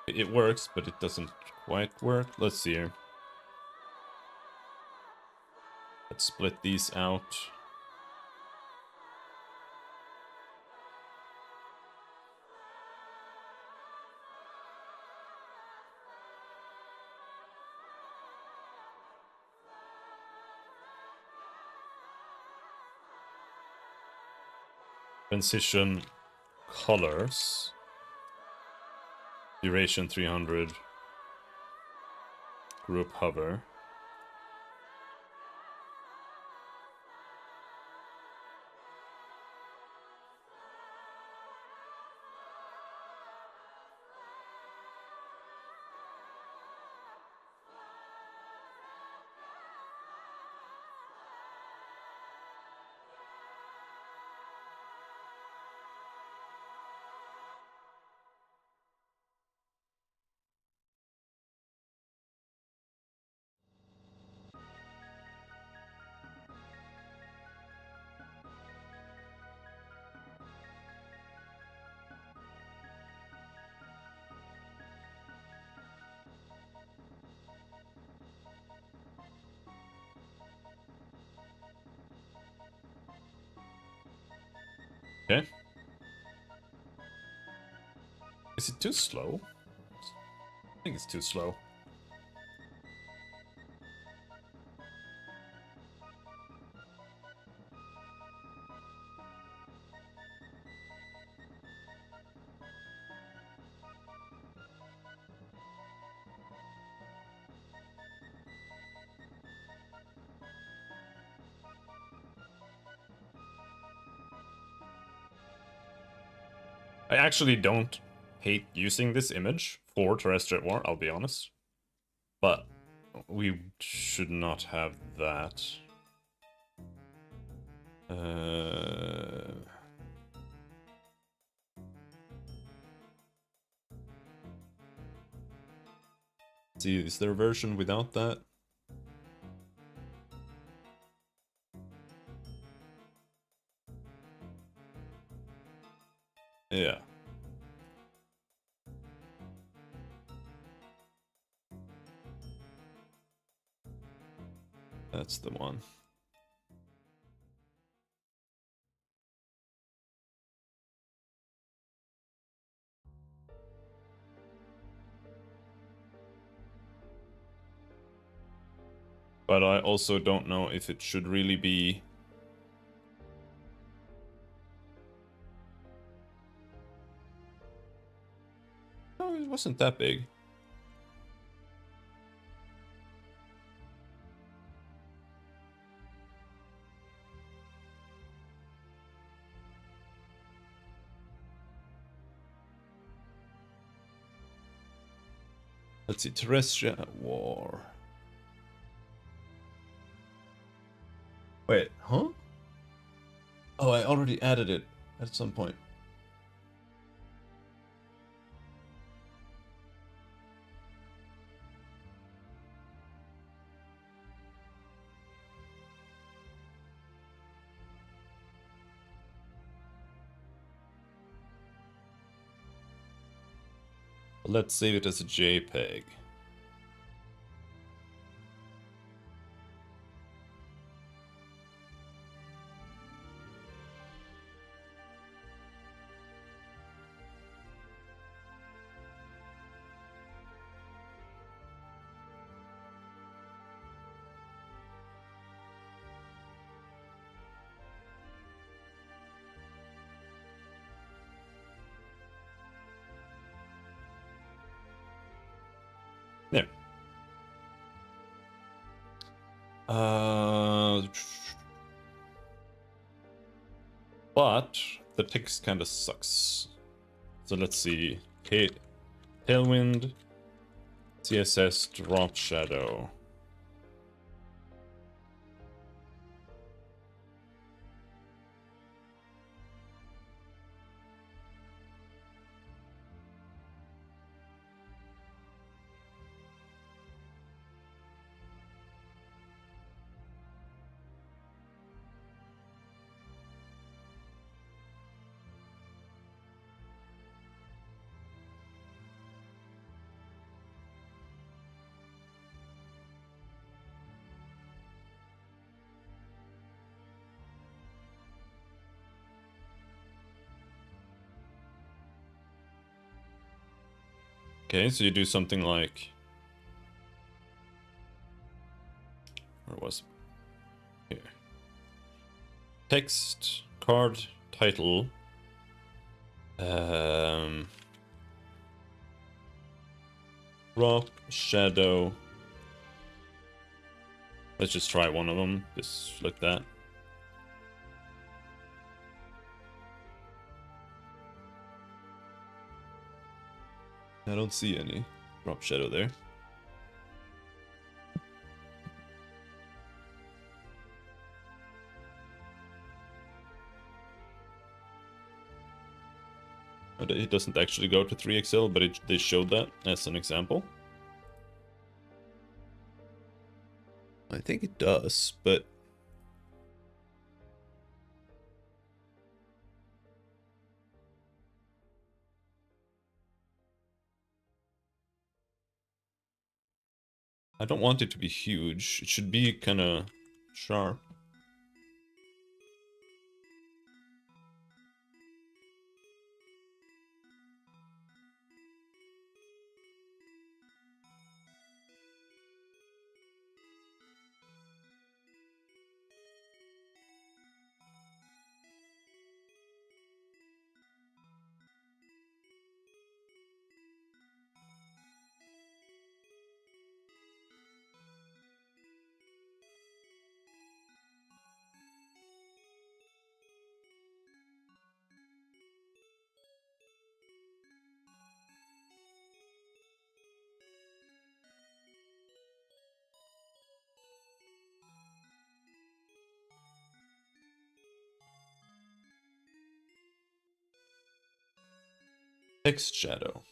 It works, but it doesn't quite work. Let's see here. Let's split these out. Transition colors. Duration 300. Group hover. Okay. Is it too slow? I think it's too slow. I actually don't hate using this image for Terrestrial War, I'll be honest. But we should not have that. See, is there a version without that? Yeah. That's the one. But I also don't know if it should really be... No, it wasn't that big. Let's see, terrestrial war. Wait, huh? Oh, I already added it at some point. Let's save it as a JPEG. There. But the text kind of sucks. So let's see. Tailwind, CSS, drop shadow. Okay, so you do something like... Where was it? Here. Text, card, title. Drop, shadow. Let's just try one of them, just like that. I don't see any drop shadow there. It doesn't actually go to 3XL, but they showed that as an example. I think it does, but... I don't want it to be huge. It should be kind of sharp. Text shadow.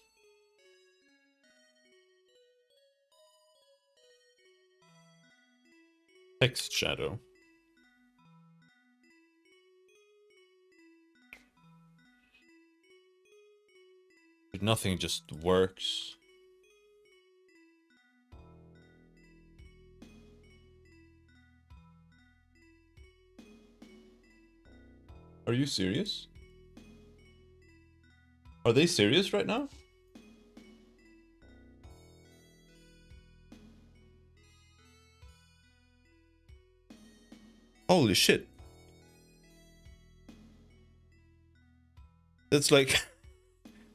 Text shadow. Nothing just works. Are you serious? Are they serious right now? Holy shit. That's like...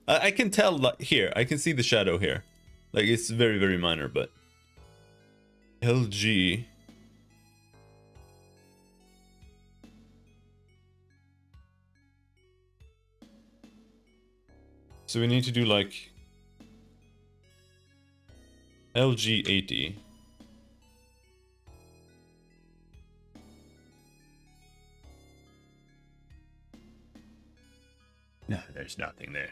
I can tell, like, here. I can see the shadow here. Like, it's very, very minor, but... LG... So we need to do, like... LG 80. No, there's nothing there.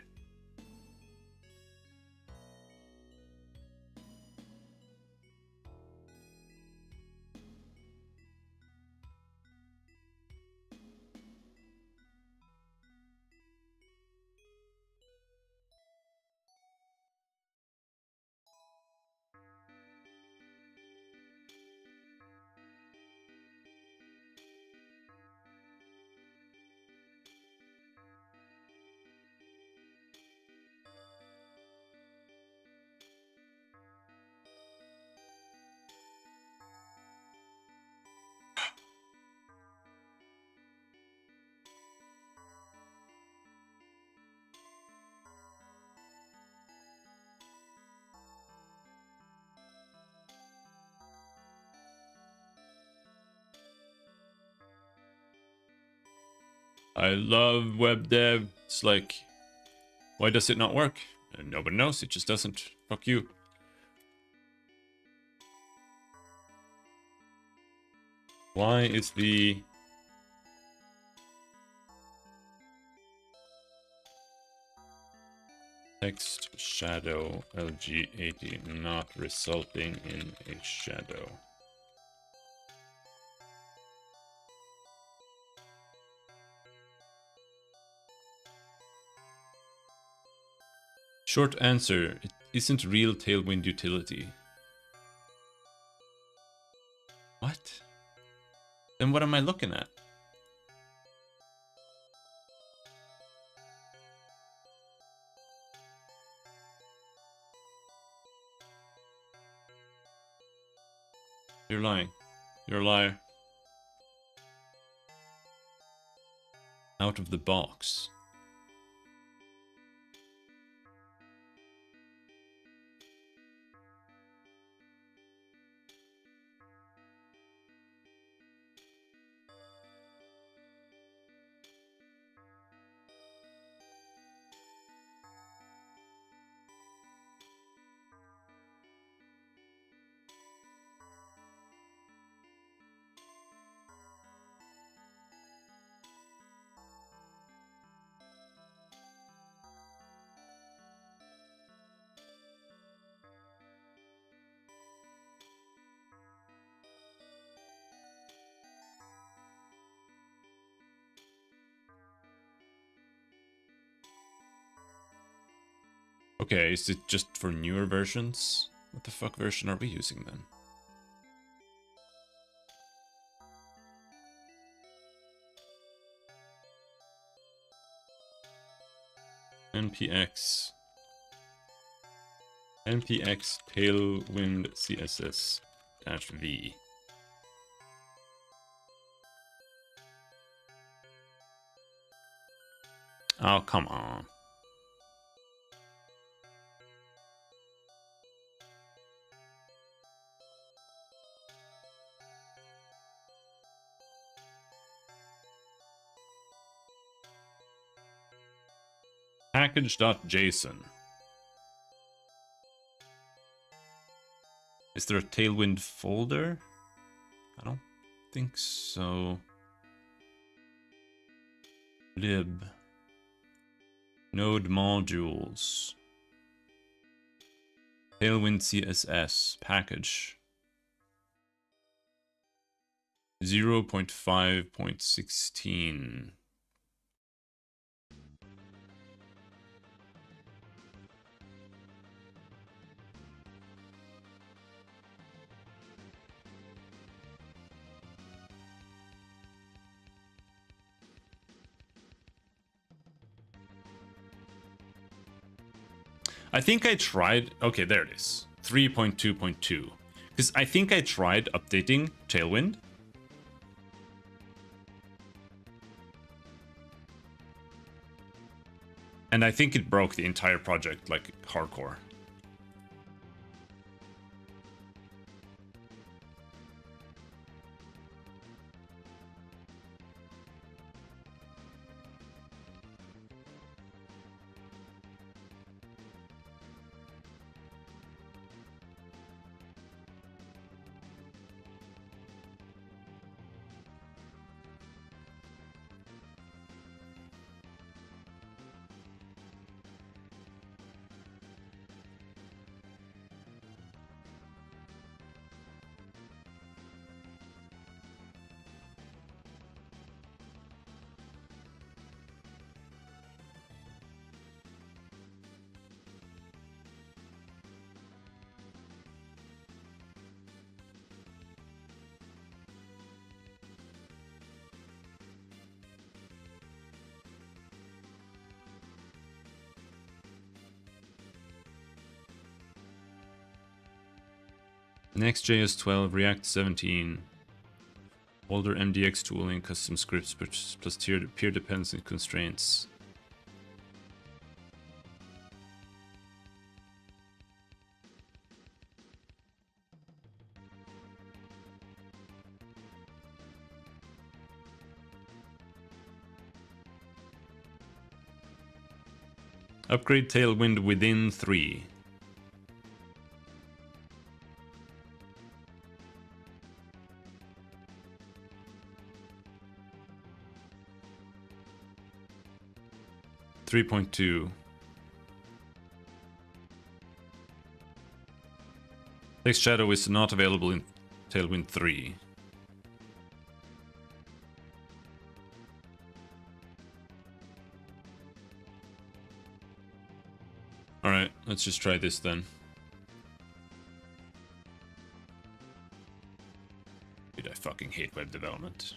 I love Webdev. It's like, why does it not work? And nobody knows, it just doesn't. Fuck you. Why is the... text shadow LG80 not resulting in a shadow? Short answer, it isn't real Tailwind utility. What? Then what am I looking at? You're lying. You're a liar. Out of the box. Okay, is it just for newer versions? What the fuck version are we using then? npx Tailwind CSS -v. Oh, come on. Package.json. Is there a Tailwind folder? I don't think so. Lib. Node modules. Tailwind CSS package. 0.5.16. I think I tried... Okay, there it is. 3.2.2. Because I think I tried updating Tailwind. And I think it broke the entire project, like, hardcore. Next.js 12, React 17, older MDX tooling, custom scripts plus peer dependency constraints. Upgrade Tailwind within 3. .2. Text Shadow is not available in Tailwind 3. Alright, let's just try this then. Dude, I fucking hate web development.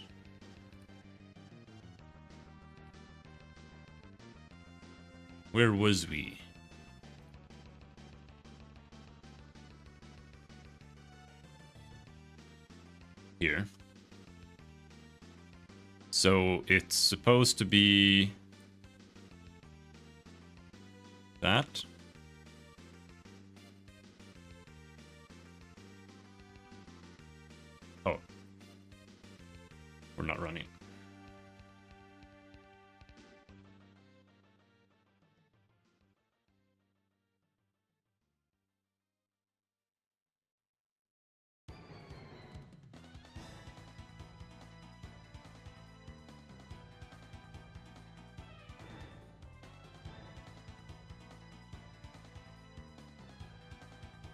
Where was we? Here. So it's supposed to be that. Oh. We're not running.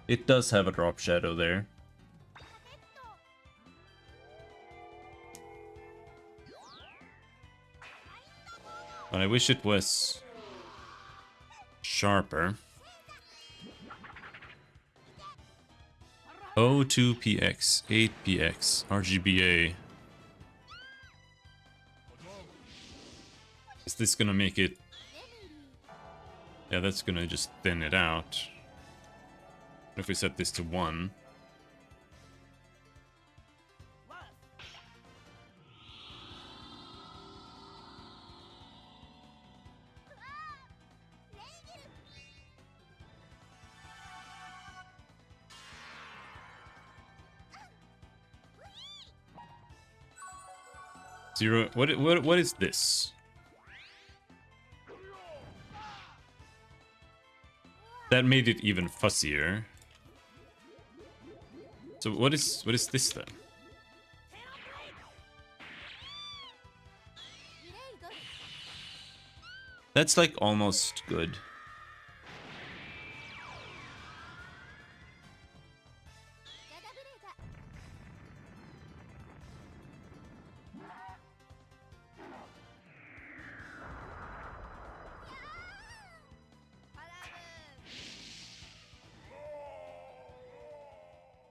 It does have a drop shadow there. But I wish it was sharper. O2px, 8px, RGBA. Is this gonna make it? Yeah, that's gonna just thin it out. What if we set this to 1? Zero. What is this? That made it even fussier. So what is this then? That's like almost good.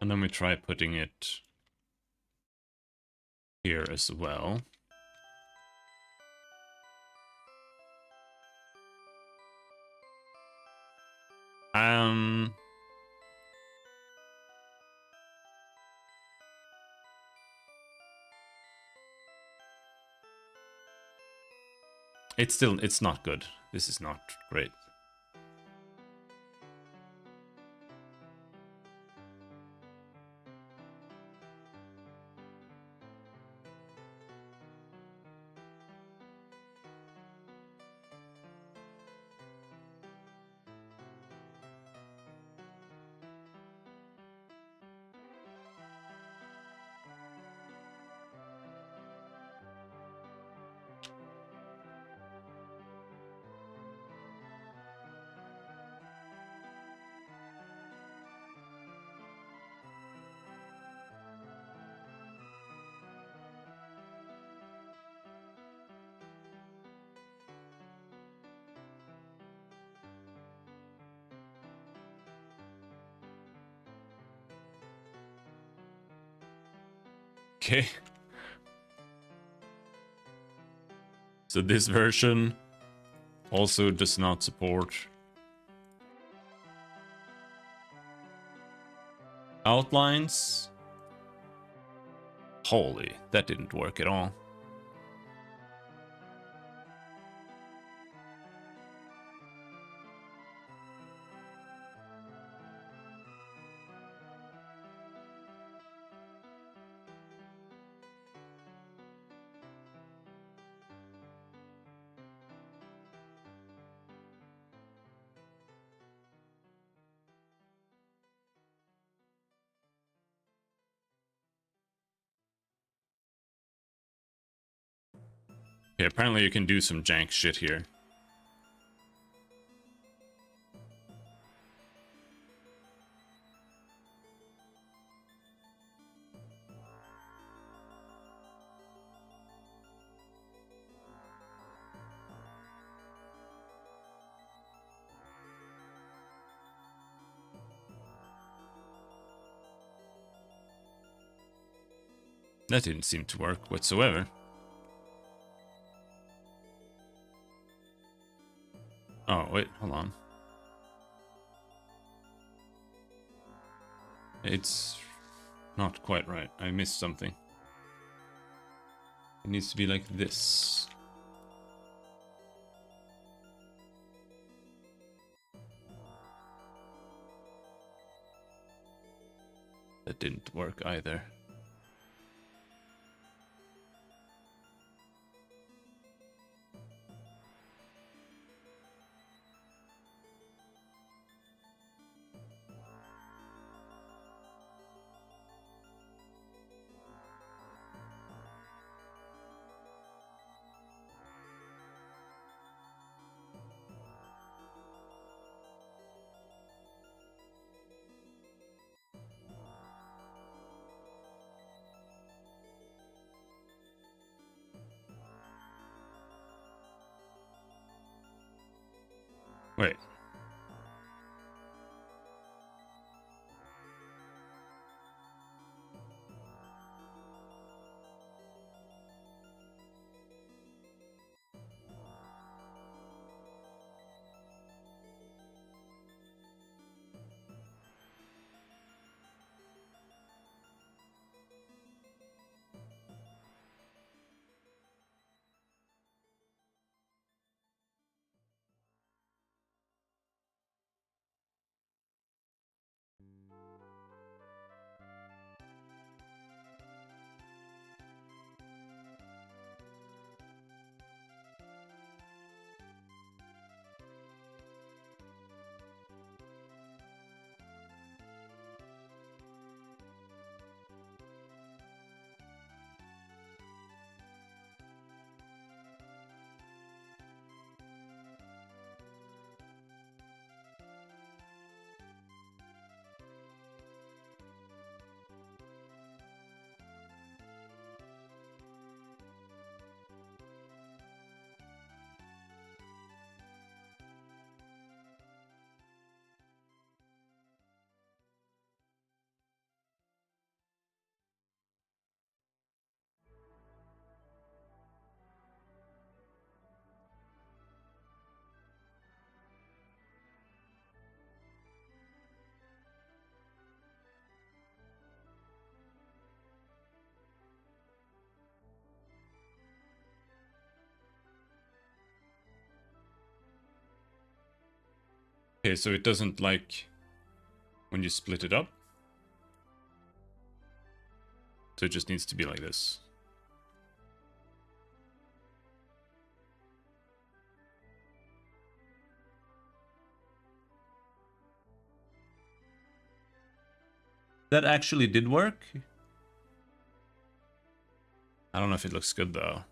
And then we try putting it here as well. It's not good. This is not great. Okay. So this version also does not support outlines. Holy, that didn't work at all. Okay, apparently you can do some jank shit here. That didn't seem to work whatsoever. Oh, wait, hold on. It's not quite right. I missed something. It needs to be like this. That didn't work either. Wait. Okay, so it doesn't like when you split it up. So it just needs to be like this. That actually did work. I don't know if it looks good though.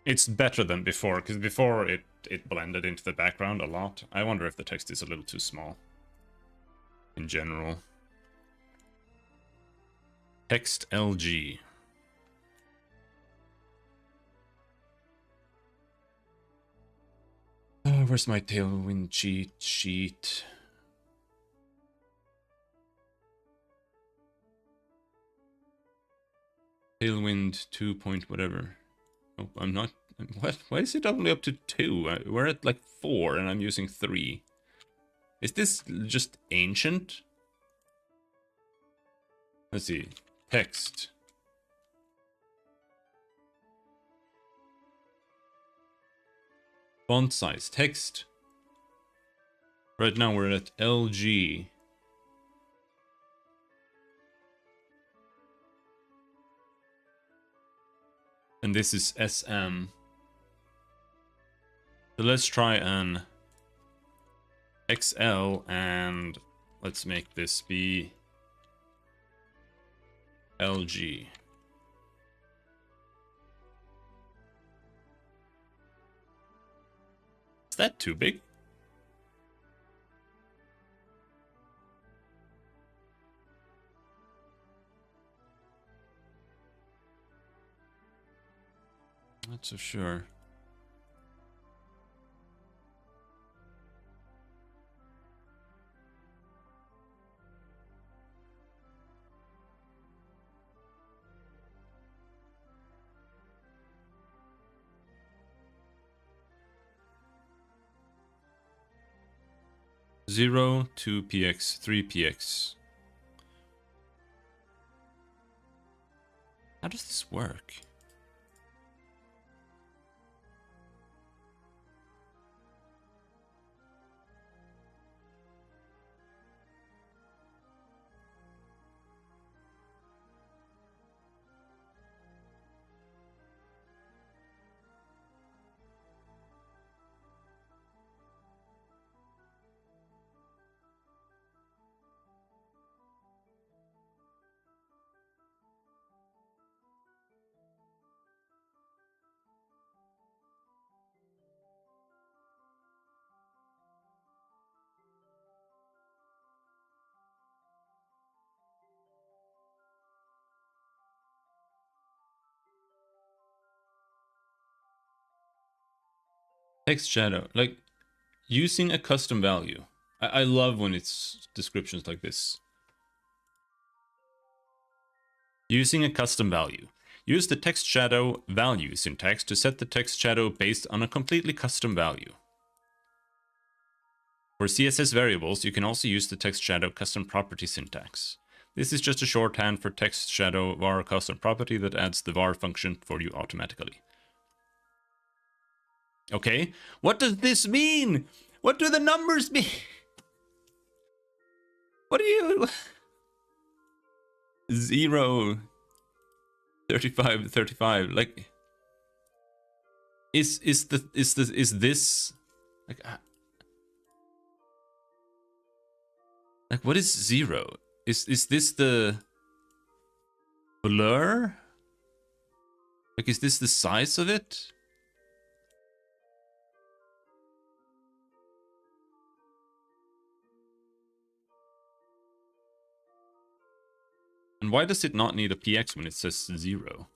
It's better than before, because before it blended into the background a lot. I wonder if the text is a little too small. In general. Text LG. Where's my Tailwind cheat sheet? Tailwind 2 point whatever. Oh, I'm not. What? Why is it only up to 2? We're at like 4 and I'm using 3. Is this just ancient? Let's see. Text. Font size. Text. Right now we're at LG. And this is SM. So let's try an XL and let's make this be LG. Is that too big? Not so sure. Zero, 2px, 3px. How does this work? Text shadow, like using a custom value. I love when it's descriptions like this. Using a custom value. Use the text shadow value syntax to set the text shadow based on a completely custom value. For CSS variables, you can also use the text shadow custom property syntax. This is just a shorthand for text shadow var custom property that adds the var function for you automatically. Okay, what does this mean? What do the numbers mean? What do you... 0, 35, 35, like... Is this... Like, what is 0? Is this the... blur? Like, is this the size of it? And why does it not need a px when it says 0?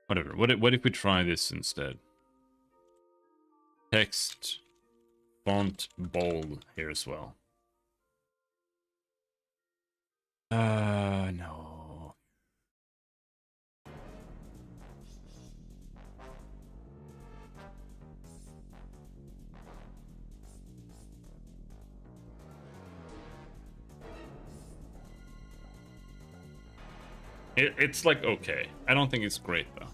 Whatever. What if we try this instead? Text, font, bold here as well. No. It's like okay. I don't think it's great though.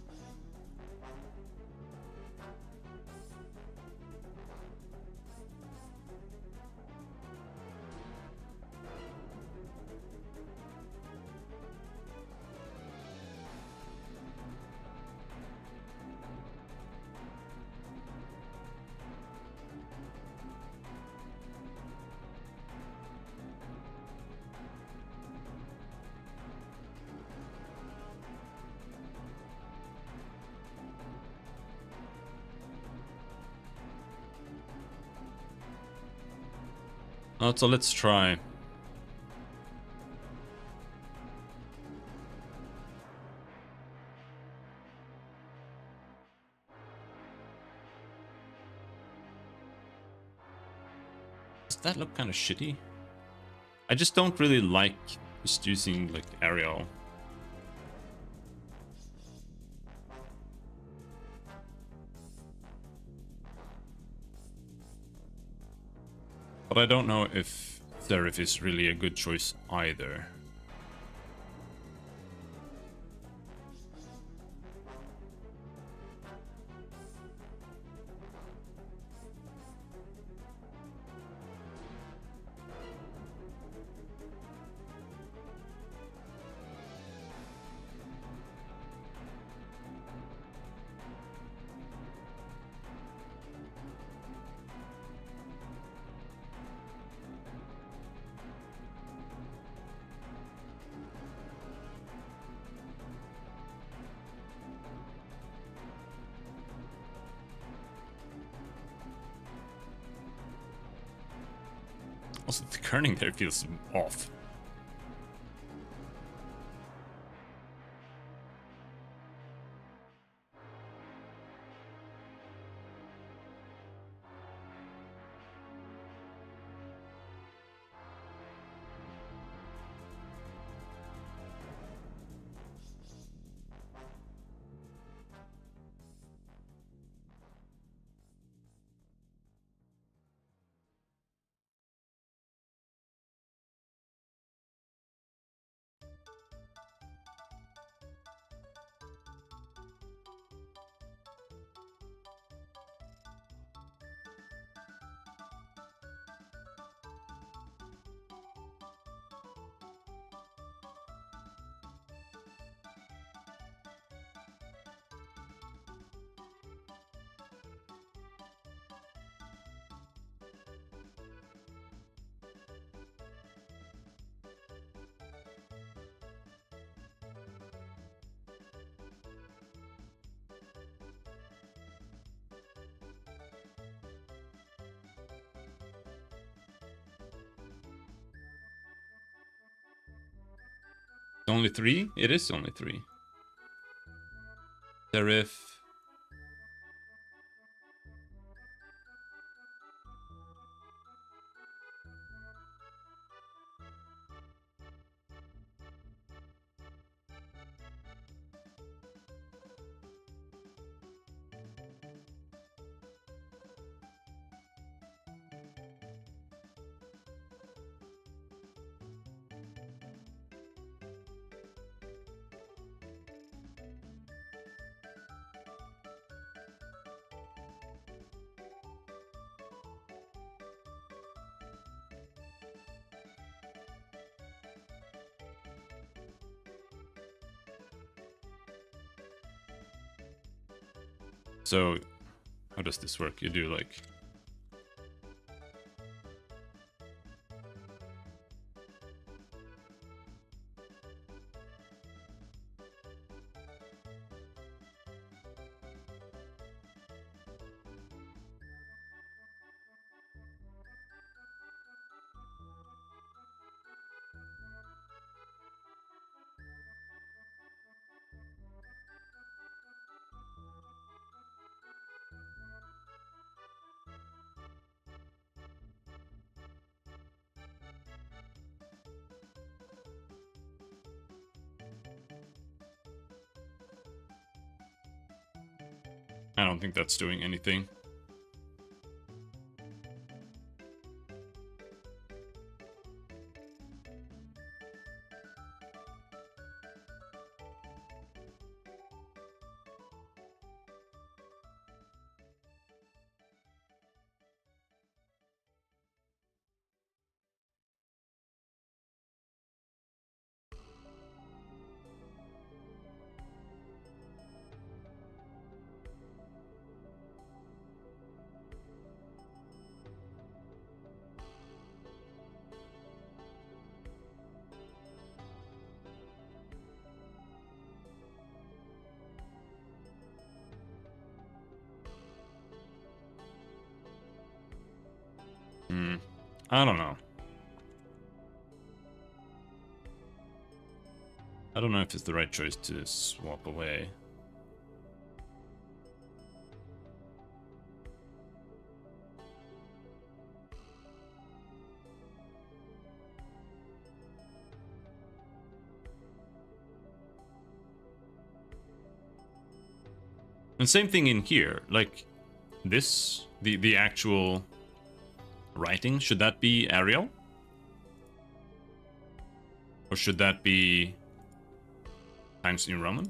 So let's try. Does that look kind of shitty? I just don't really like just using like Arial. But I don't know if serif is really a good choice either. Also, the kerning there feels off. Only 3? It is only 3. Serif. So, how does this work? You do like... I don't think that's doing anything. I don't know. I don't know if it's the right choice to swap away. And same thing in here, like this, the actual writing, should that be Arial? Or should that be Times New Roman?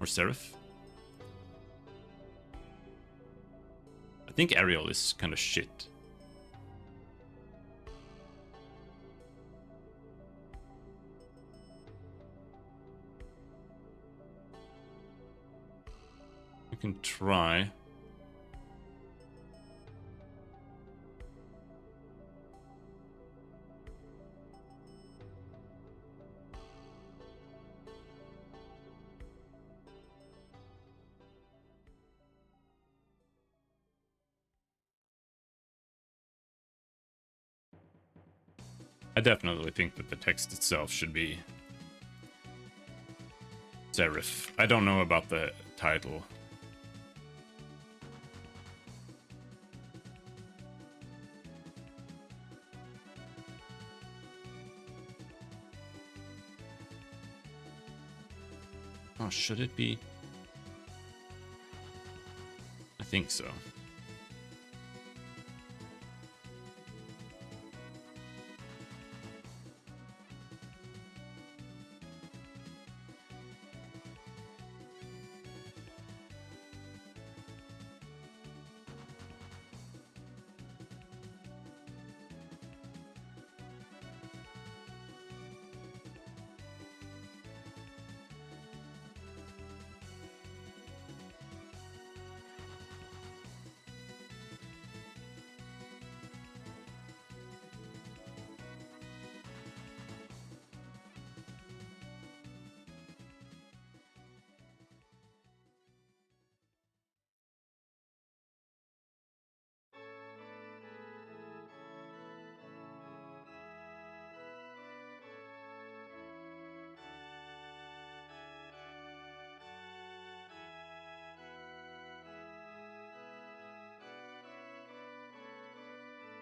Or serif? I think Arial is kind of shit. We can try. I definitely think that the text itself should be serif. I don't know about the title. Oh, should it be? I think so.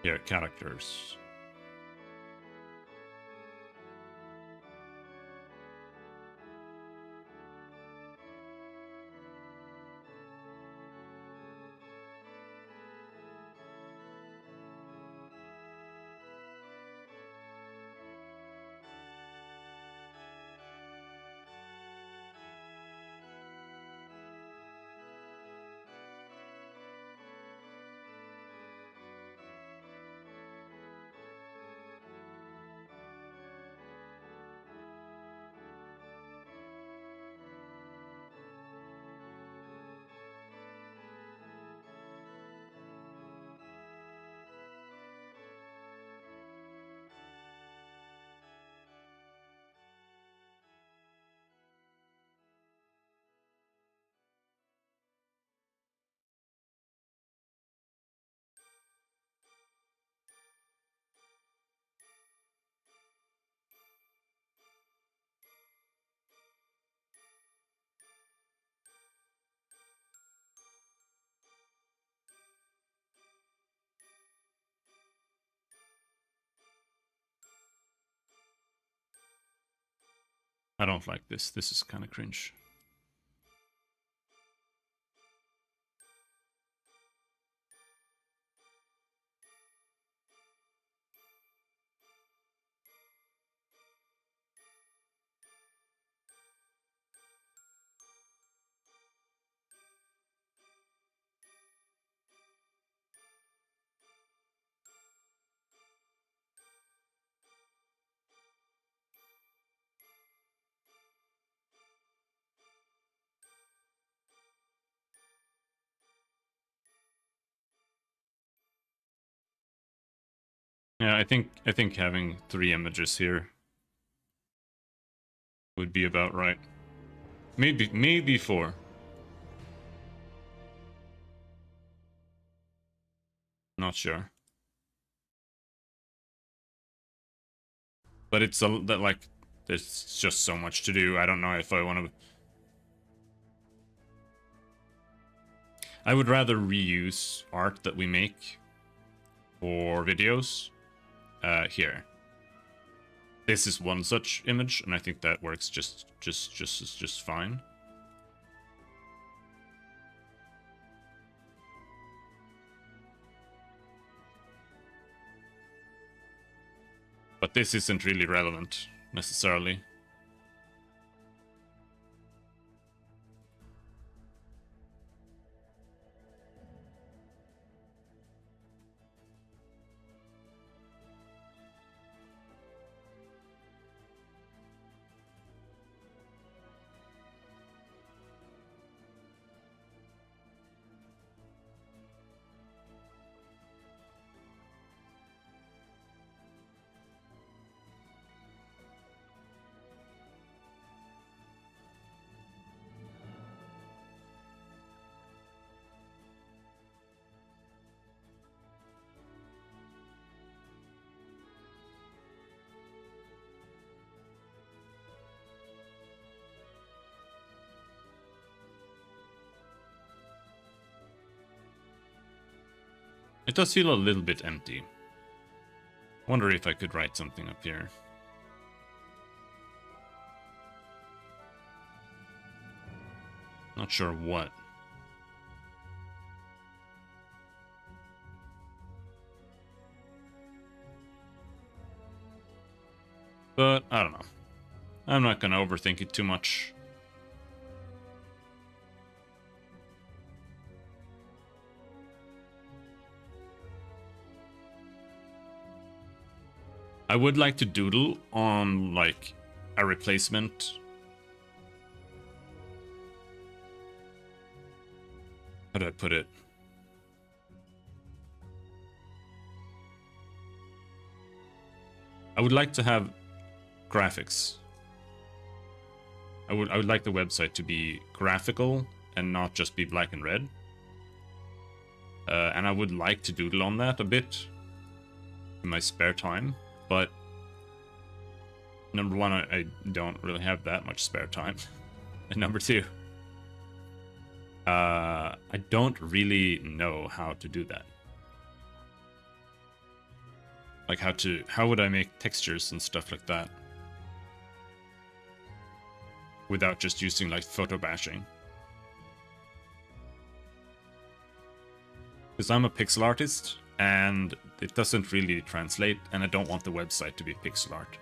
Here, characters. I don't like this. This is kind of cringe. Yeah, I think having 3 images here would be about right. Maybe 4. Not sure. But it's that like there's just so much to do. I don't know if I want to. I would rather reuse art that we make for videos here. This is one such image, and I think that works just fine. But this isn't really relevant necessarily. It does feel a little bit empty. Wonder if I could write something up here. Not sure what. But I don't know. I'm not gonna overthink it too much. I would like to doodle on like a replacement. How do I put it? I would like to have graphics. I would like the website to be graphical and not just be black and red. And I would like to doodle on that a bit in my spare time, but number one, I don't really have that much spare time. And number two, I don't really know how to do that. Like how would I make textures and stuff like that without just using like photo bashing? Because I'm a pixel artist and it doesn't really translate, and I don't want the website to be pixel art.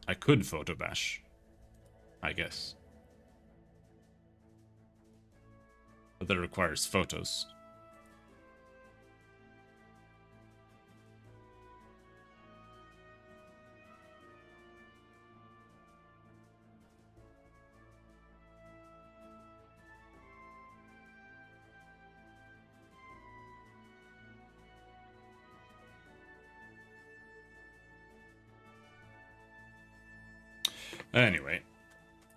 I could photo bash, I guess. But that requires photos. Anyway,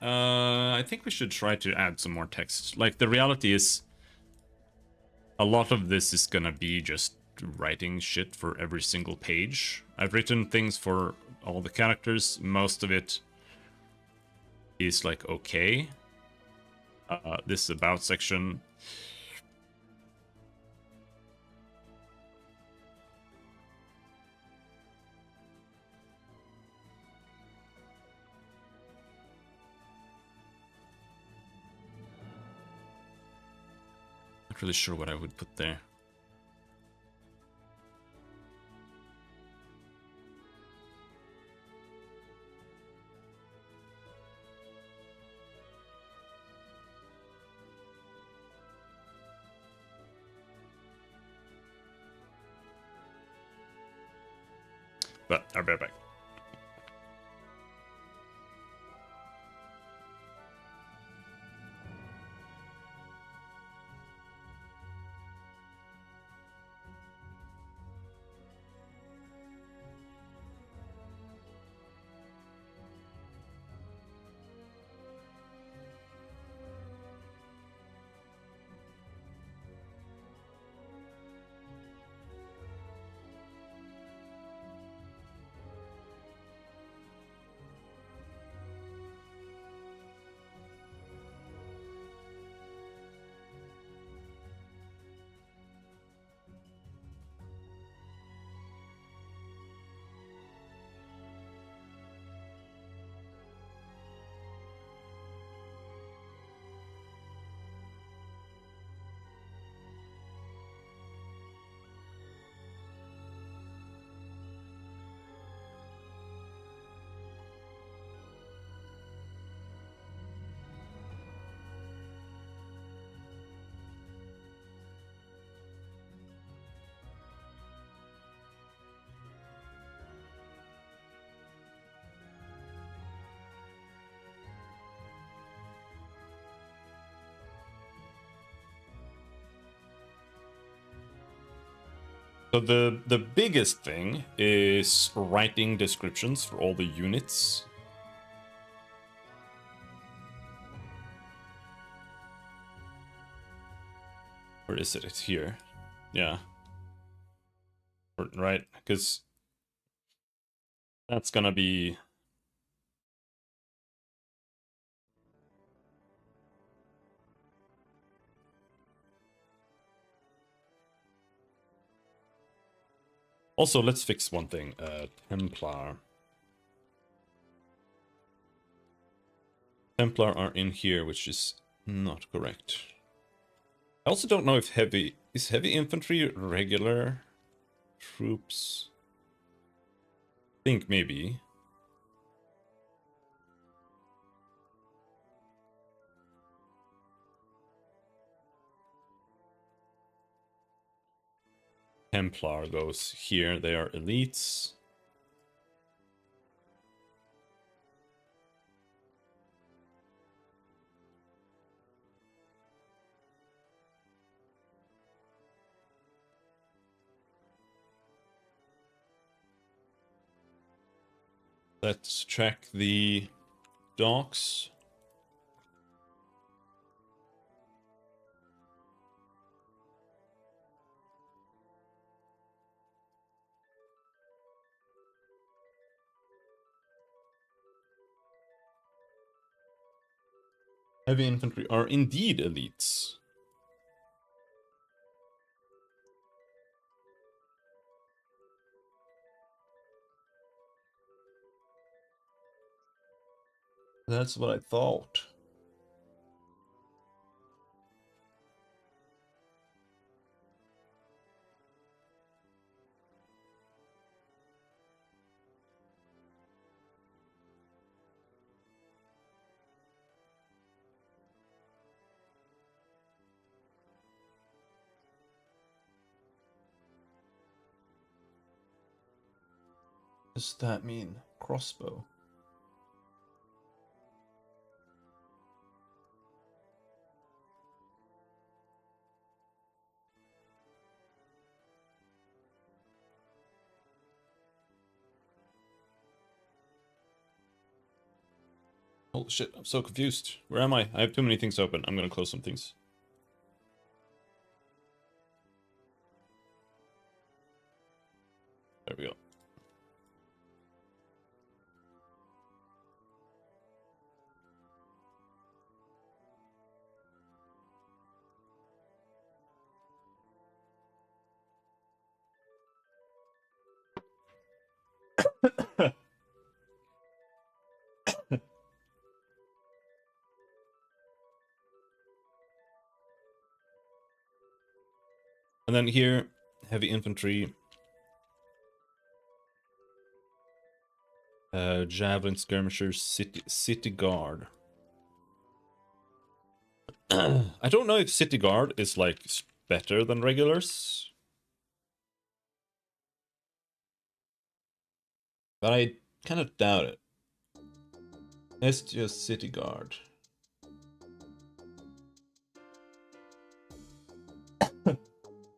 I think we should try to add some more text. Like, the reality is, a lot of this is gonna be just writing shit for every single page. I've written things for all the characters. Most of it is, like, okay. This about section. Not really sure what I would put there. But I'll be right back. So the biggest thing is writing descriptions for all the units. Where is it? It's here. Yeah. Right, because that's gonna be... Also, let's fix one thing. Templar. Templar are in here, which is not correct. I also don't know if heavy... Is heavy infantry regular troops? I think maybe. Templar goes here. They are elites. Let's check the docks. Heavy infantry are indeed elites. That's what I thought. Does that mean crossbow? Oh shit, I'm so confused. Where am I? I have too many things open. I'm gonna close some things. There we go. And then here, heavy infantry. Javelin skirmishers, city guard. I don't know if city guard is like better than regulars. But I kind of doubt it. Let's just city guard.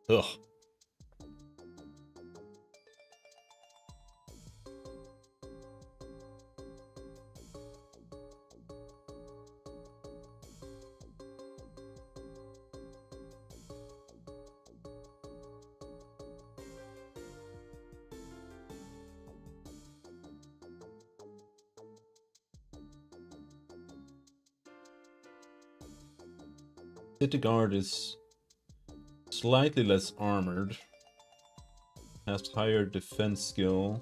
Ugh. City guard is slightly less armored, has higher defense skill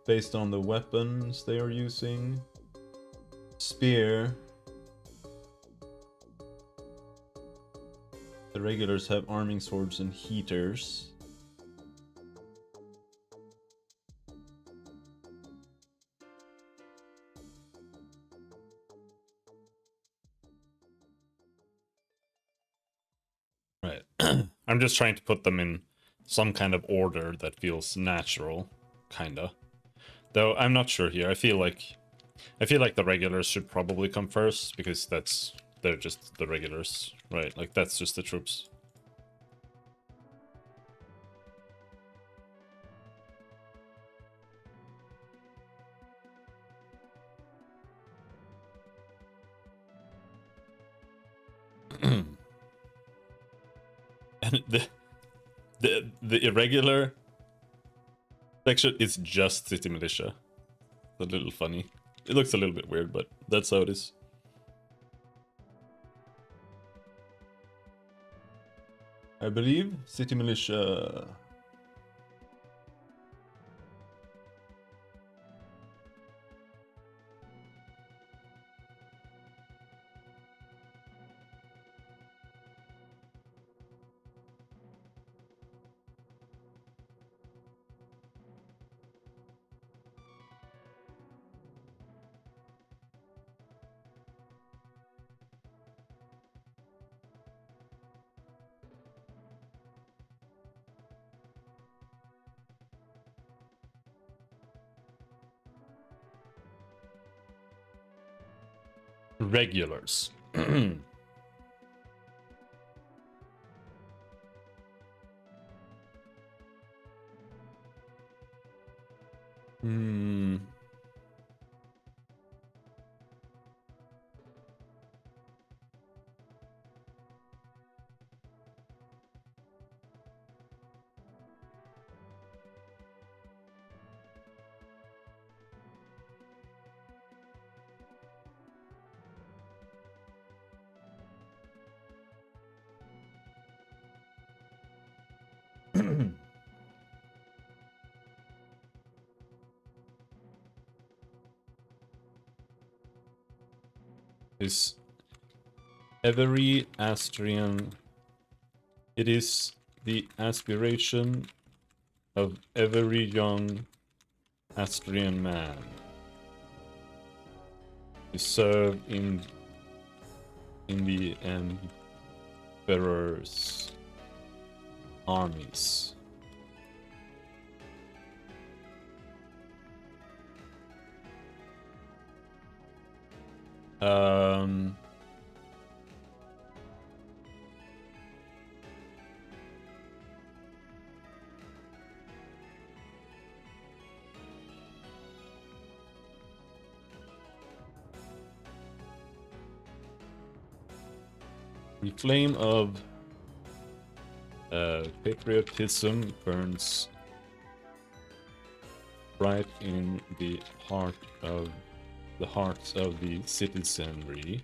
based on the weapons they are using. Spear. The regulars have arming swords and heaters. Right. I'm just trying to put them in some kind of order that feels natural, kinda. Though I'm not sure here. I feel like the regulars should probably come first because they're just the regulars, right? Like that's just the troops. And the irregular section is just city militia. It's a little funny. It looks a little bit weird, but that's how it is. I believe city militia. Regulars. Hmm. Is every Astrian. It is the aspiration of every young Astrian man to serve in the Emperor's armies. The flame of patriotism burns right in the hearts of the citizenry.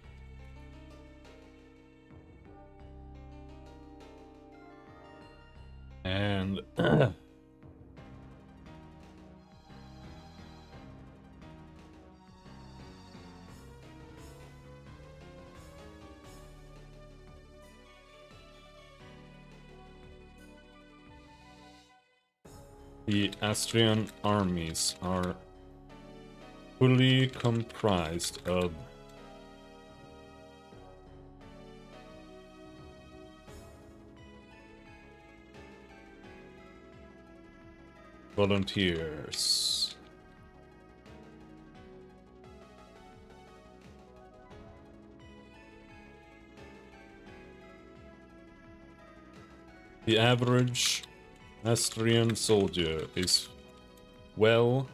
And the Austrian armies are fully comprised of volunteers. The average Austrian soldier is well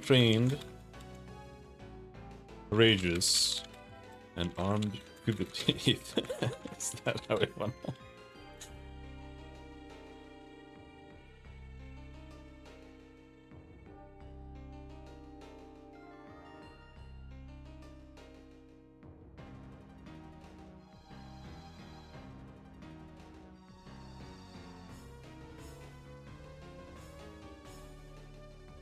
trained, courageous, and armed to the teeth. Is that how it went?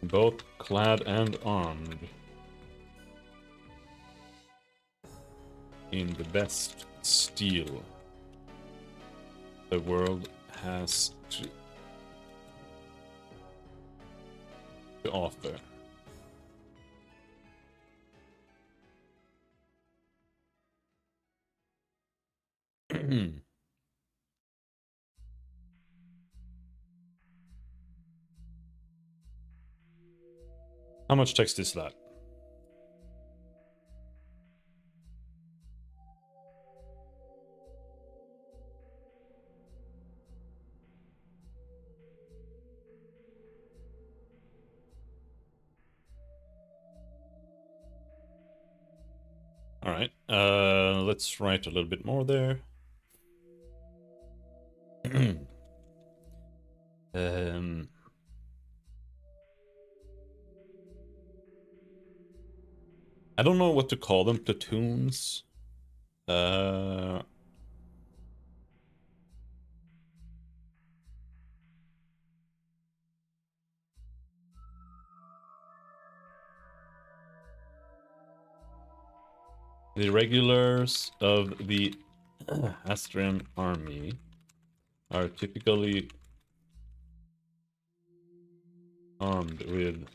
Both clad and armed in the best steel the world has to offer. How much text is that? Alright, let's write a little bit more there. I don't know what to call them, platoons. The regulars of the Austrian army are typically armed with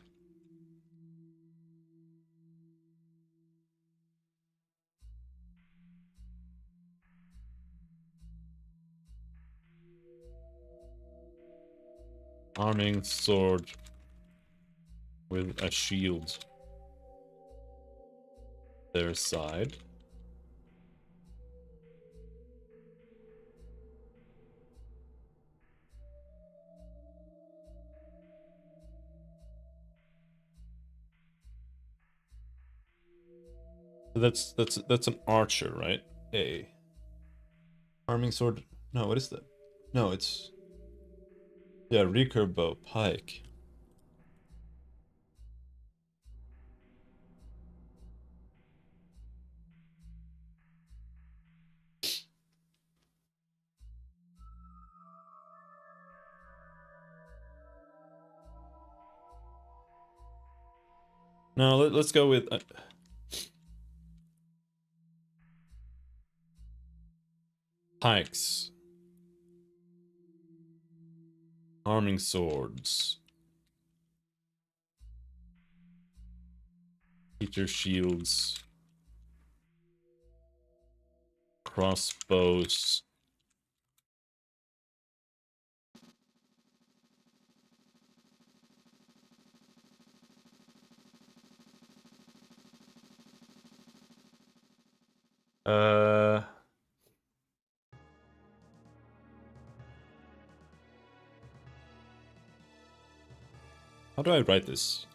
arming sword with a shield their side. That's an archer, right? A arming sword. No, what is that? No, it's yeah, recurve bow, pike. No, let's go with pikes, arming swords, heater shields, crossbows. How do I write this?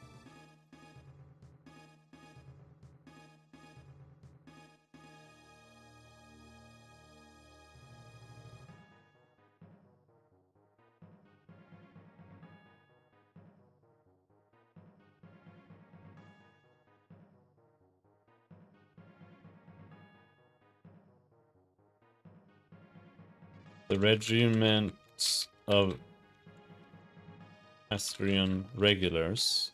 The regiments of Austrian regulars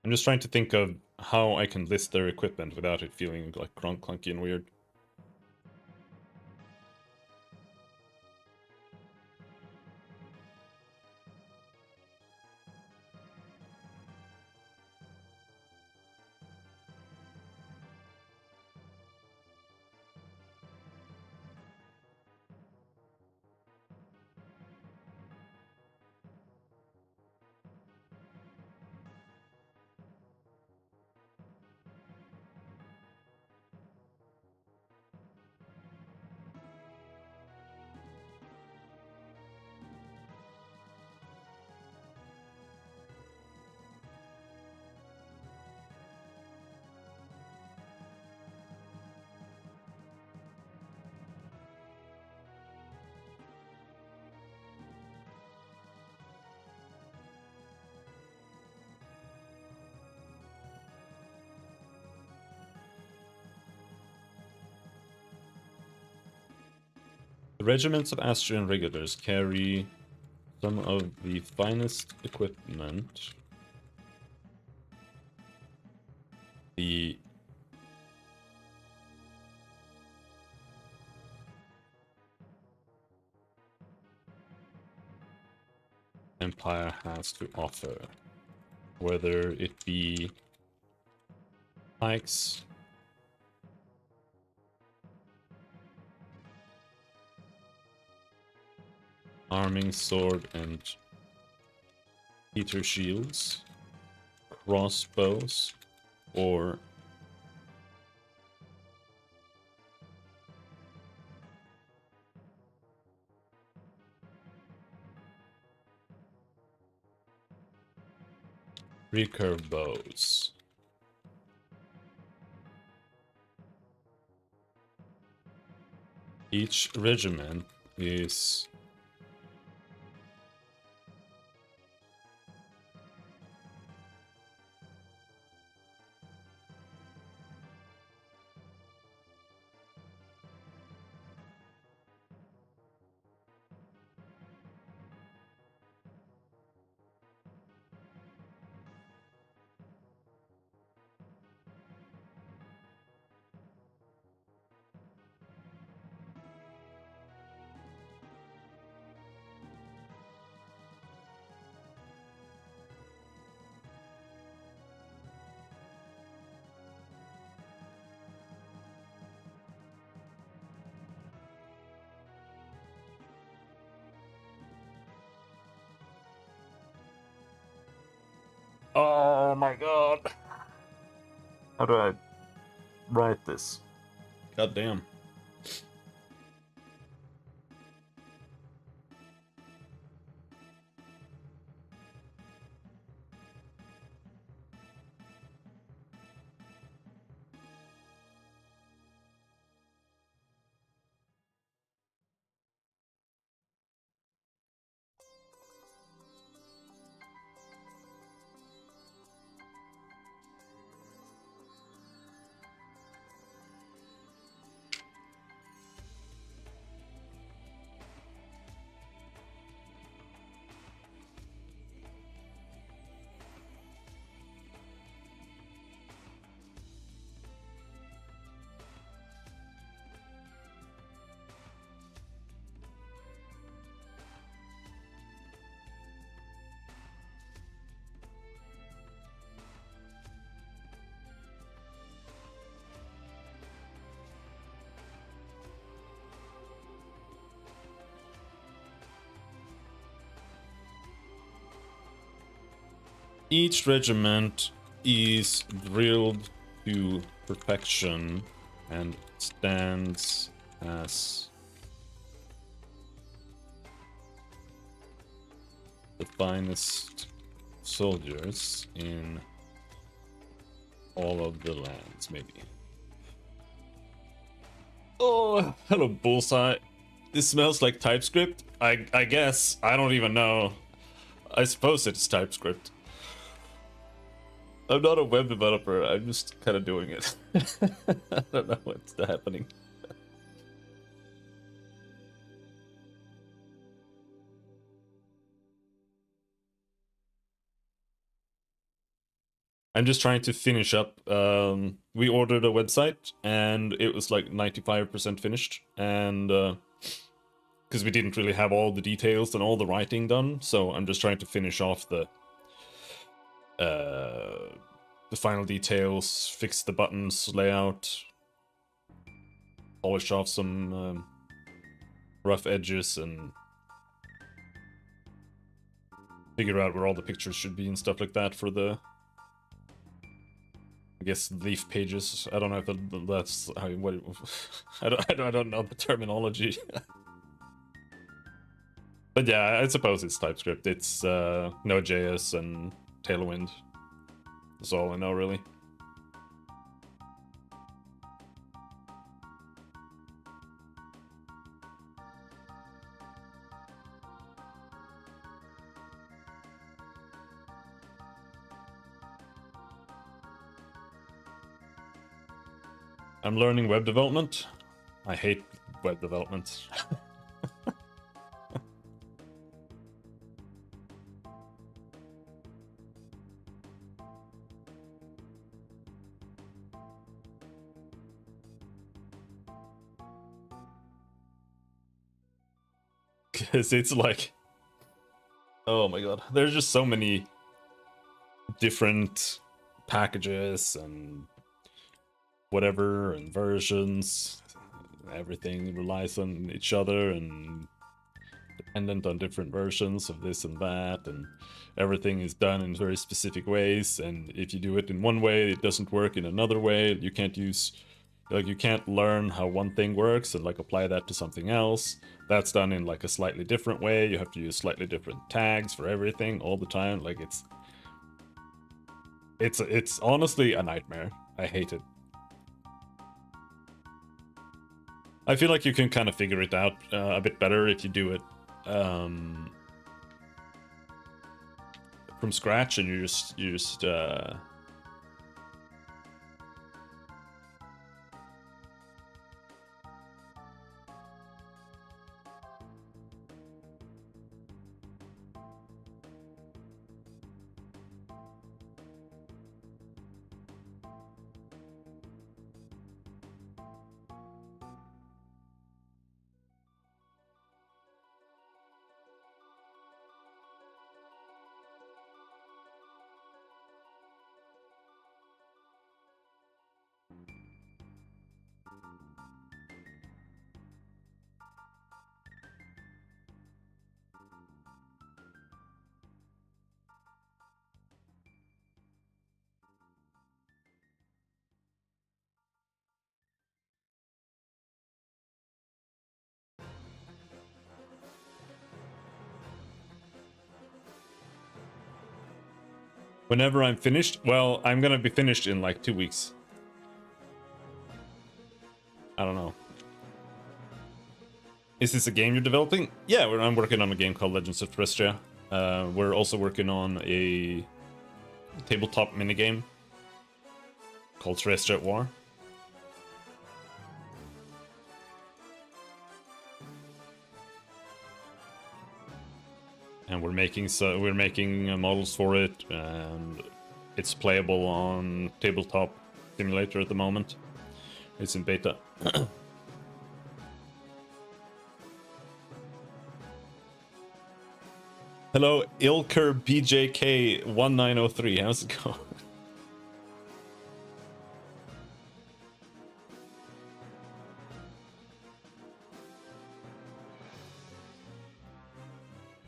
I'm just trying to think of how I can list their equipment without it feeling like clunky and weird. The regiments of Austrian regulars carry some of the finest equipment. The Empire has to offer, whether it be pikes, arming sword and heater shields, crossbows, or Recurve bows. Each regiment is oh my god. How do I write this? God damn. Each regiment is drilled to perfection and stands as the finest soldiers in all of the lands, maybe. Oh, hello, Bullseye. This smells like TypeScript? I guess. I don't even know. I suppose it's TypeScript. I'm not a web developer, I'm just kind of doing it. I don't know what's happening. I'm just trying to finish up. We ordered a website and it was like 95% finished, and because we didn't really have all the details and all the writing done, so I'm just trying to finish off the final details, fix the buttons, layout, polish off some rough edges, and figure out where all the pictures should be and stuff like that for the, I guess, leaf pages. I don't know if that's how what I don't know the terminology. But yeah, I suppose it's TypeScript. It's Node.js and Tailwind. That's all I know, really. I'm learning web development. I hate web development. Because it's like, oh my god, there's just so many different packages and whatever and versions. Everything relies on each other and dependent on different versions of this and that, and everything is done in very specific ways, and if you do it in one way it doesn't work in another way. You can't use, like, you can't learn how one thing works and like apply that to something else. That's done in like a slightly different way. You have to use slightly different tags for everything all the time. Like, it's It's honestly a nightmare. I hate it. I feel like you can kind of figure it out a bit better if you do it from scratch, and you just whenever I'm finished. Well, I'm gonna be finished in like 2 weeks. I don't know. Is this a game you're developing? Yeah, I'm working on a game called Legends of Terrestria. We're also working on a tabletop minigame called Terrestria at War. And we're making models for it, and it's playable on Tabletop Simulator at the moment. It's in beta. Hello, Ilker BJK1903. How's it going?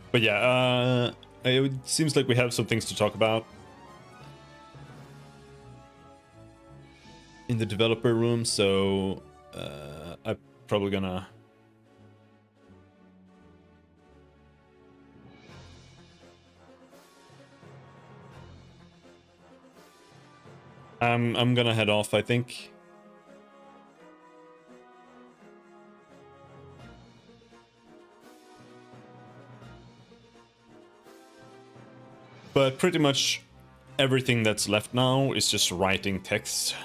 But yeah, it seems like we have some things to talk about in the developer room, so I'm probably gonna I'm gonna head off, I think. But pretty much everything that's left now is just writing text.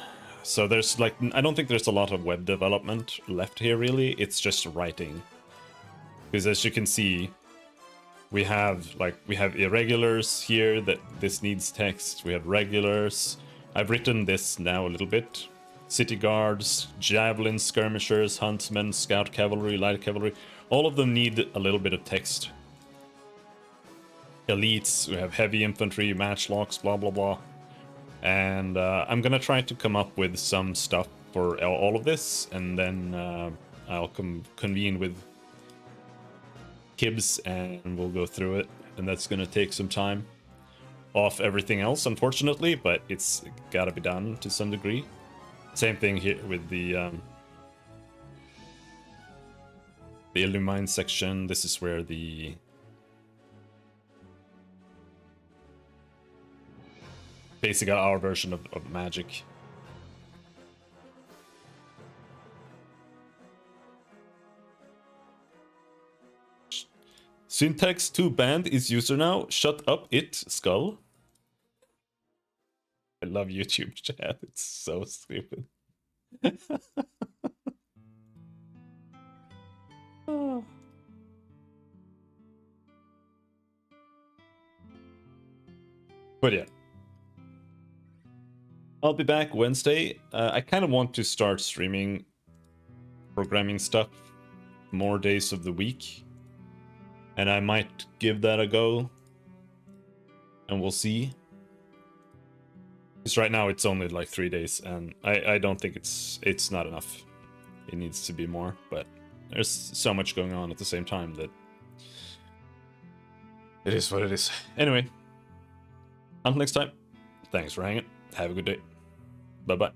So there's like, I don't think there's a lot of web development left here really. It's just writing. Because as you can see, we have irregulars here that this needs text. We have regulars. I've written this now a little bit. City guards, javelin skirmishers, huntsmen, scout cavalry, light cavalry. All of them need a little bit of text. Elites, we have heavy infantry, matchlocks, blah blah blah. And I'm gonna try to come up with some stuff for all of this, and then I'll convene with Kibbs and we'll go through it. And that's gonna take some time off everything else, unfortunately, but it's gotta be done to some degree. Same thing here with the Illumine section. This is where the basically our version of magic. Syntax 2 banned is user now. Shut up, it, Skull. I love YouTube chat. It's so stupid. Oh. But yeah. I'll be back Wednesday. I kind of want to start streaming programming stuff more days of the week. And I might give that a go. And we'll see. Because right now it's only like 3 days, and I don't think it's not enough. It needs to be more, but there's so much going on at the same time that it is what it is. Anyway, until next time, thanks for hanging. Have a good day. Bye-bye.